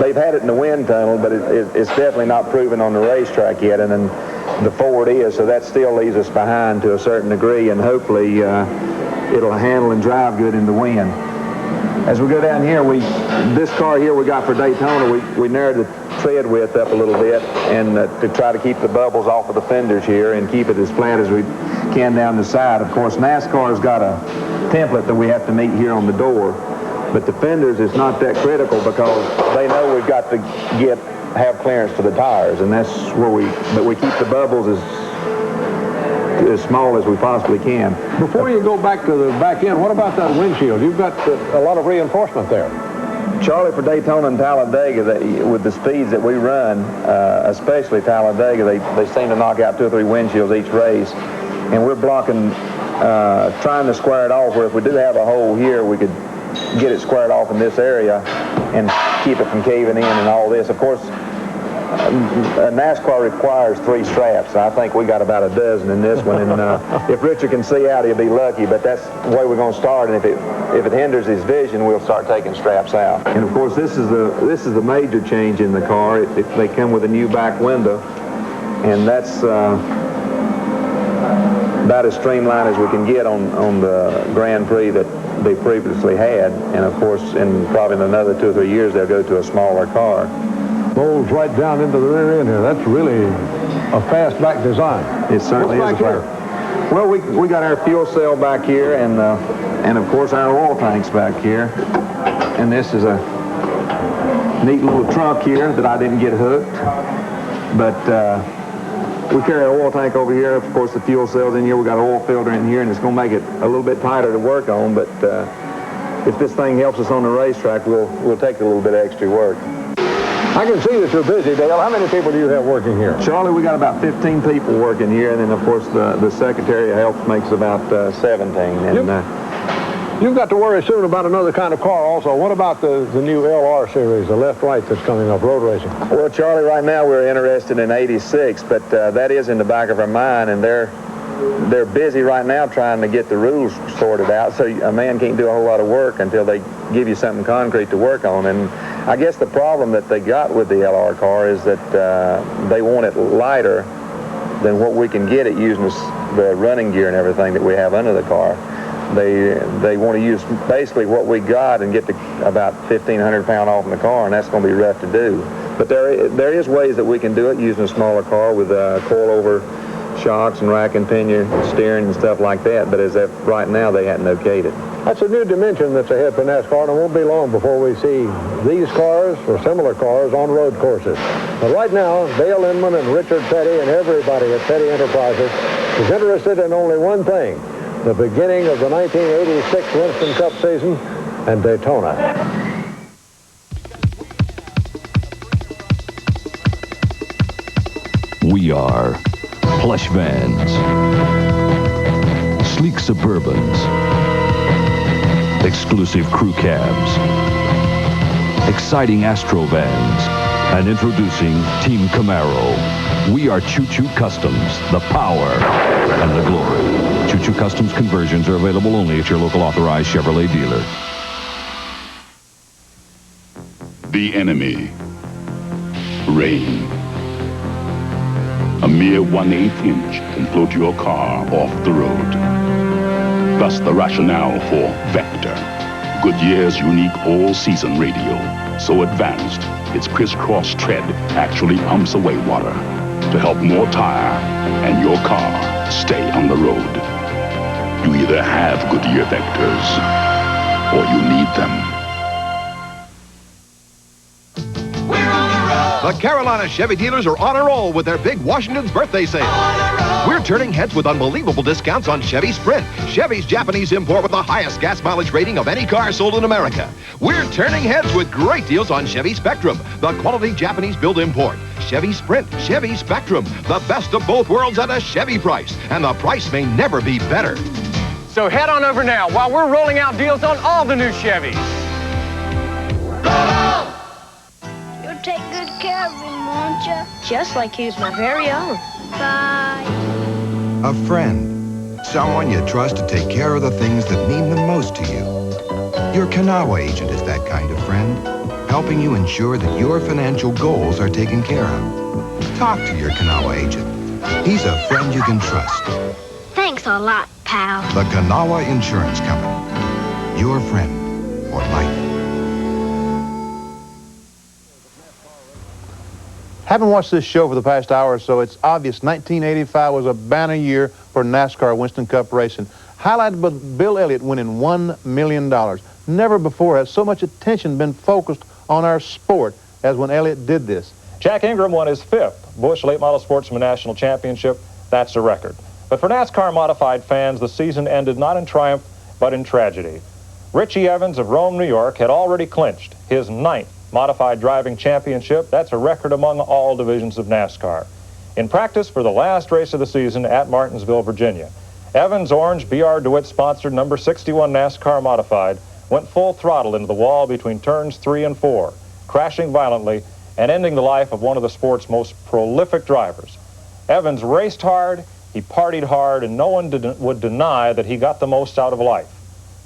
They've had it in the wind tunnel, but it's definitely not proven on the racetrack yet, and then the Ford is, so that still leaves us behind to a certain degree, and hopefully it'll handle and drive good in the wind. As we go down here, this car here we got for Daytona, we narrowed the tread width up a little bit, and to try to keep the bubbles off of the fenders here and keep it as flat as we can down the side. Of course, NASCAR's got a template that we have to meet here on the door, but the fenders is not that critical because they know we've got to have clearance to the tires, and that's where we keep the bubbles as small as we possibly can. Before you go back to the back end, what about that windshield? You've got a lot of reinforcement there. Charlie, for Daytona and Talladega, with the speeds that we run, especially Talladega, they seem to knock out 2 or 3 windshields each race, and we're blocking, trying to square it off, where if we do have a hole here, we could get it squared off in this area and keep it from caving in and all this. Of course, NASCAR requires 3 straps. I think we got about a dozen in this one, and if Richard can see out, he'll be lucky, but that's the way we're going to start, and if it hinders his vision, we'll start taking straps out. And of course, this is the major change in the car. They come with a new back window, and that's about as streamlined as we can get on the Grand Prix that they previously had, and of course, in probably in another 2 or 3 years, they'll go to a smaller car. Folds right down into the rear end here. That's really a fastback design. It certainly is. What's back here? Well, we got our fuel cell back here, and of course our oil tanks back here. And this is a neat little trunk here that I didn't get hooked, but we carry an oil tank over here. Of course, the fuel cell's in here. We got an oil filter in here, and it's going to make it a little bit tighter to work on. But if this thing helps us on the racetrack, we'll take a little bit of extra work. I can see that you're busy, Dale. How many people do you have working here? Charlie, we got about 15 people working here, and then, of course, the Secretary of Health makes about 17. And you've got to worry soon about another kind of car also. What about the new LR series, the left-right that's coming up, road racing? Well, Charlie, right now we're interested in 86, but that is in the back of our mind, and they're busy right now trying to get the rules sorted out, so a man can't do a whole lot of work until they give you something concrete to work on. And I guess the problem that they got with the LR car is that they want it lighter than what we can get it using the running gear and everything that we have under the car. They want to use basically what we got and get to about 1,500 pound off in the car, and that's going to be rough to do. But there is ways that we can do it using a smaller car with coil-over shocks and rack and pinion steering and stuff like that, but as of right now, they hadn't okayed it. That's a new dimension that's ahead for NASCAR, and it won't be long before we see these cars or similar cars on road courses. But right now, Dale Inman and Richard Petty and everybody at Petty Enterprises is interested in only one thing, the beginning of the 1986 Winston Cup season and Daytona. We are plush vans, sleek Suburbans, exclusive crew cabs, exciting Astro vans, And introducing Team Camaro. We are Choo Choo Customs, the power and the glory. Choo Choo Customs conversions are available only at your local authorized Chevrolet dealer. The enemy. Rain. A mere 1/8 inch can float your car off the road. Thus the rationale for Vector, Goodyear's unique all-season radial. So advanced, its crisscross tread actually pumps away water to help more tire and your car stay on the road. You either have Goodyear Vectors or you need them. The Carolina Chevy dealers are on a roll with their big Washington's birthday sale. We're turning heads with unbelievable discounts on Chevy Sprint, Chevy's Japanese import with the highest gas mileage rating of any car sold in America. We're turning heads with great deals on Chevy Spectrum, the quality Japanese-built import. Chevy Sprint, Chevy Spectrum, the best of both worlds at a Chevy price, and the price may never be better. So head on over now while we're rolling out deals on all the new Chevys. You'll take good care of him, won't you? Just like he was my very own. Bye. A friend. Someone you trust to take care of the things that mean the most to you. Your Kanawha agent is that kind of friend, helping you ensure that your financial goals are taken care of. Talk to your Kanawha agent. He's a friend you can trust. Thanks a lot, pal. The Kanawha Insurance Company. Your friend for life. Having watched this show for the past hour or so, it's obvious 1985 was a banner year for NASCAR Winston Cup racing, highlighted by Bill Elliott winning $1 million. Never before has so much attention been focused on our sport as when Elliott did this. Jack Ingram won his 5th Busch Late Model Sportsman National Championship. That's a record. But for NASCAR modified fans, the season ended not in triumph, but in tragedy. Richie Evans of Rome, New York, had already clinched his 9th Modified Driving Championship. That's a record among all divisions of NASCAR. In practice for the last race of the season at Martinsville, Virginia, Evans' orange B.R. DeWitt-sponsored number 61 NASCAR Modified went full throttle into the wall between turns 3 and 4, crashing violently and ending the life of one of the sport's most prolific drivers. Evans raced hard, he partied hard, and no one would deny that he got the most out of life.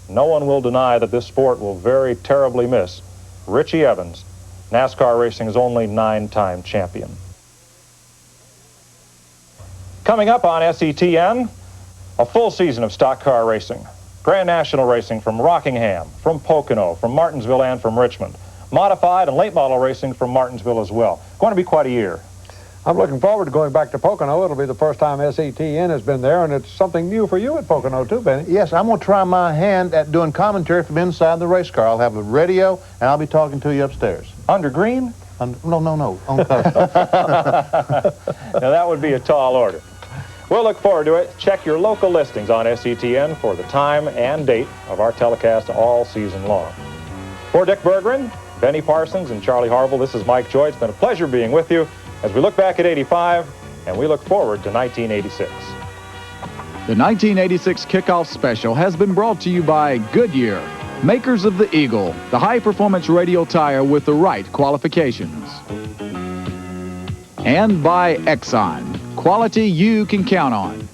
No one will deny that this sport will very terribly miss Richie Evans, NASCAR Racing's only 9-time champion. Coming up on SETN, a full season of stock car racing. Grand National racing from Rockingham, from Pocono, from Martinsville, and from Richmond. Modified and late model racing from Martinsville as well. Going to be quite a year. I'm looking forward to going back to Pocono. It'll be the first time SETN has been there, and it's something new for you at Pocono, too, Benny. Yes, I'm going to try my hand at doing commentary from inside the race car. I'll have a radio, and I'll be talking to you upstairs. Under green? No. On color. Now, that would be a tall order. We'll look forward to it. Check your local listings on SETN for the time and date of our telecast all season long. For Dick Berggren, Benny Parsons, and Charlie Harville, this is Mike Joy. It's been a pleasure being with you as we look back at 85, and we look forward to 1986. The 1986 Kickoff Special has been brought to you by Goodyear, makers of the Eagle, the high-performance radial tire with the right qualifications. And by Exxon, quality you can count on.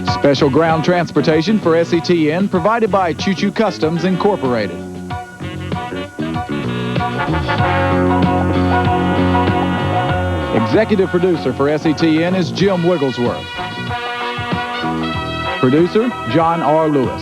Special ground transportation for SETN provided by Choo Choo Customs Incorporated. Executive producer for SETN is Jim Wigglesworth. Producer, John R. Lewis.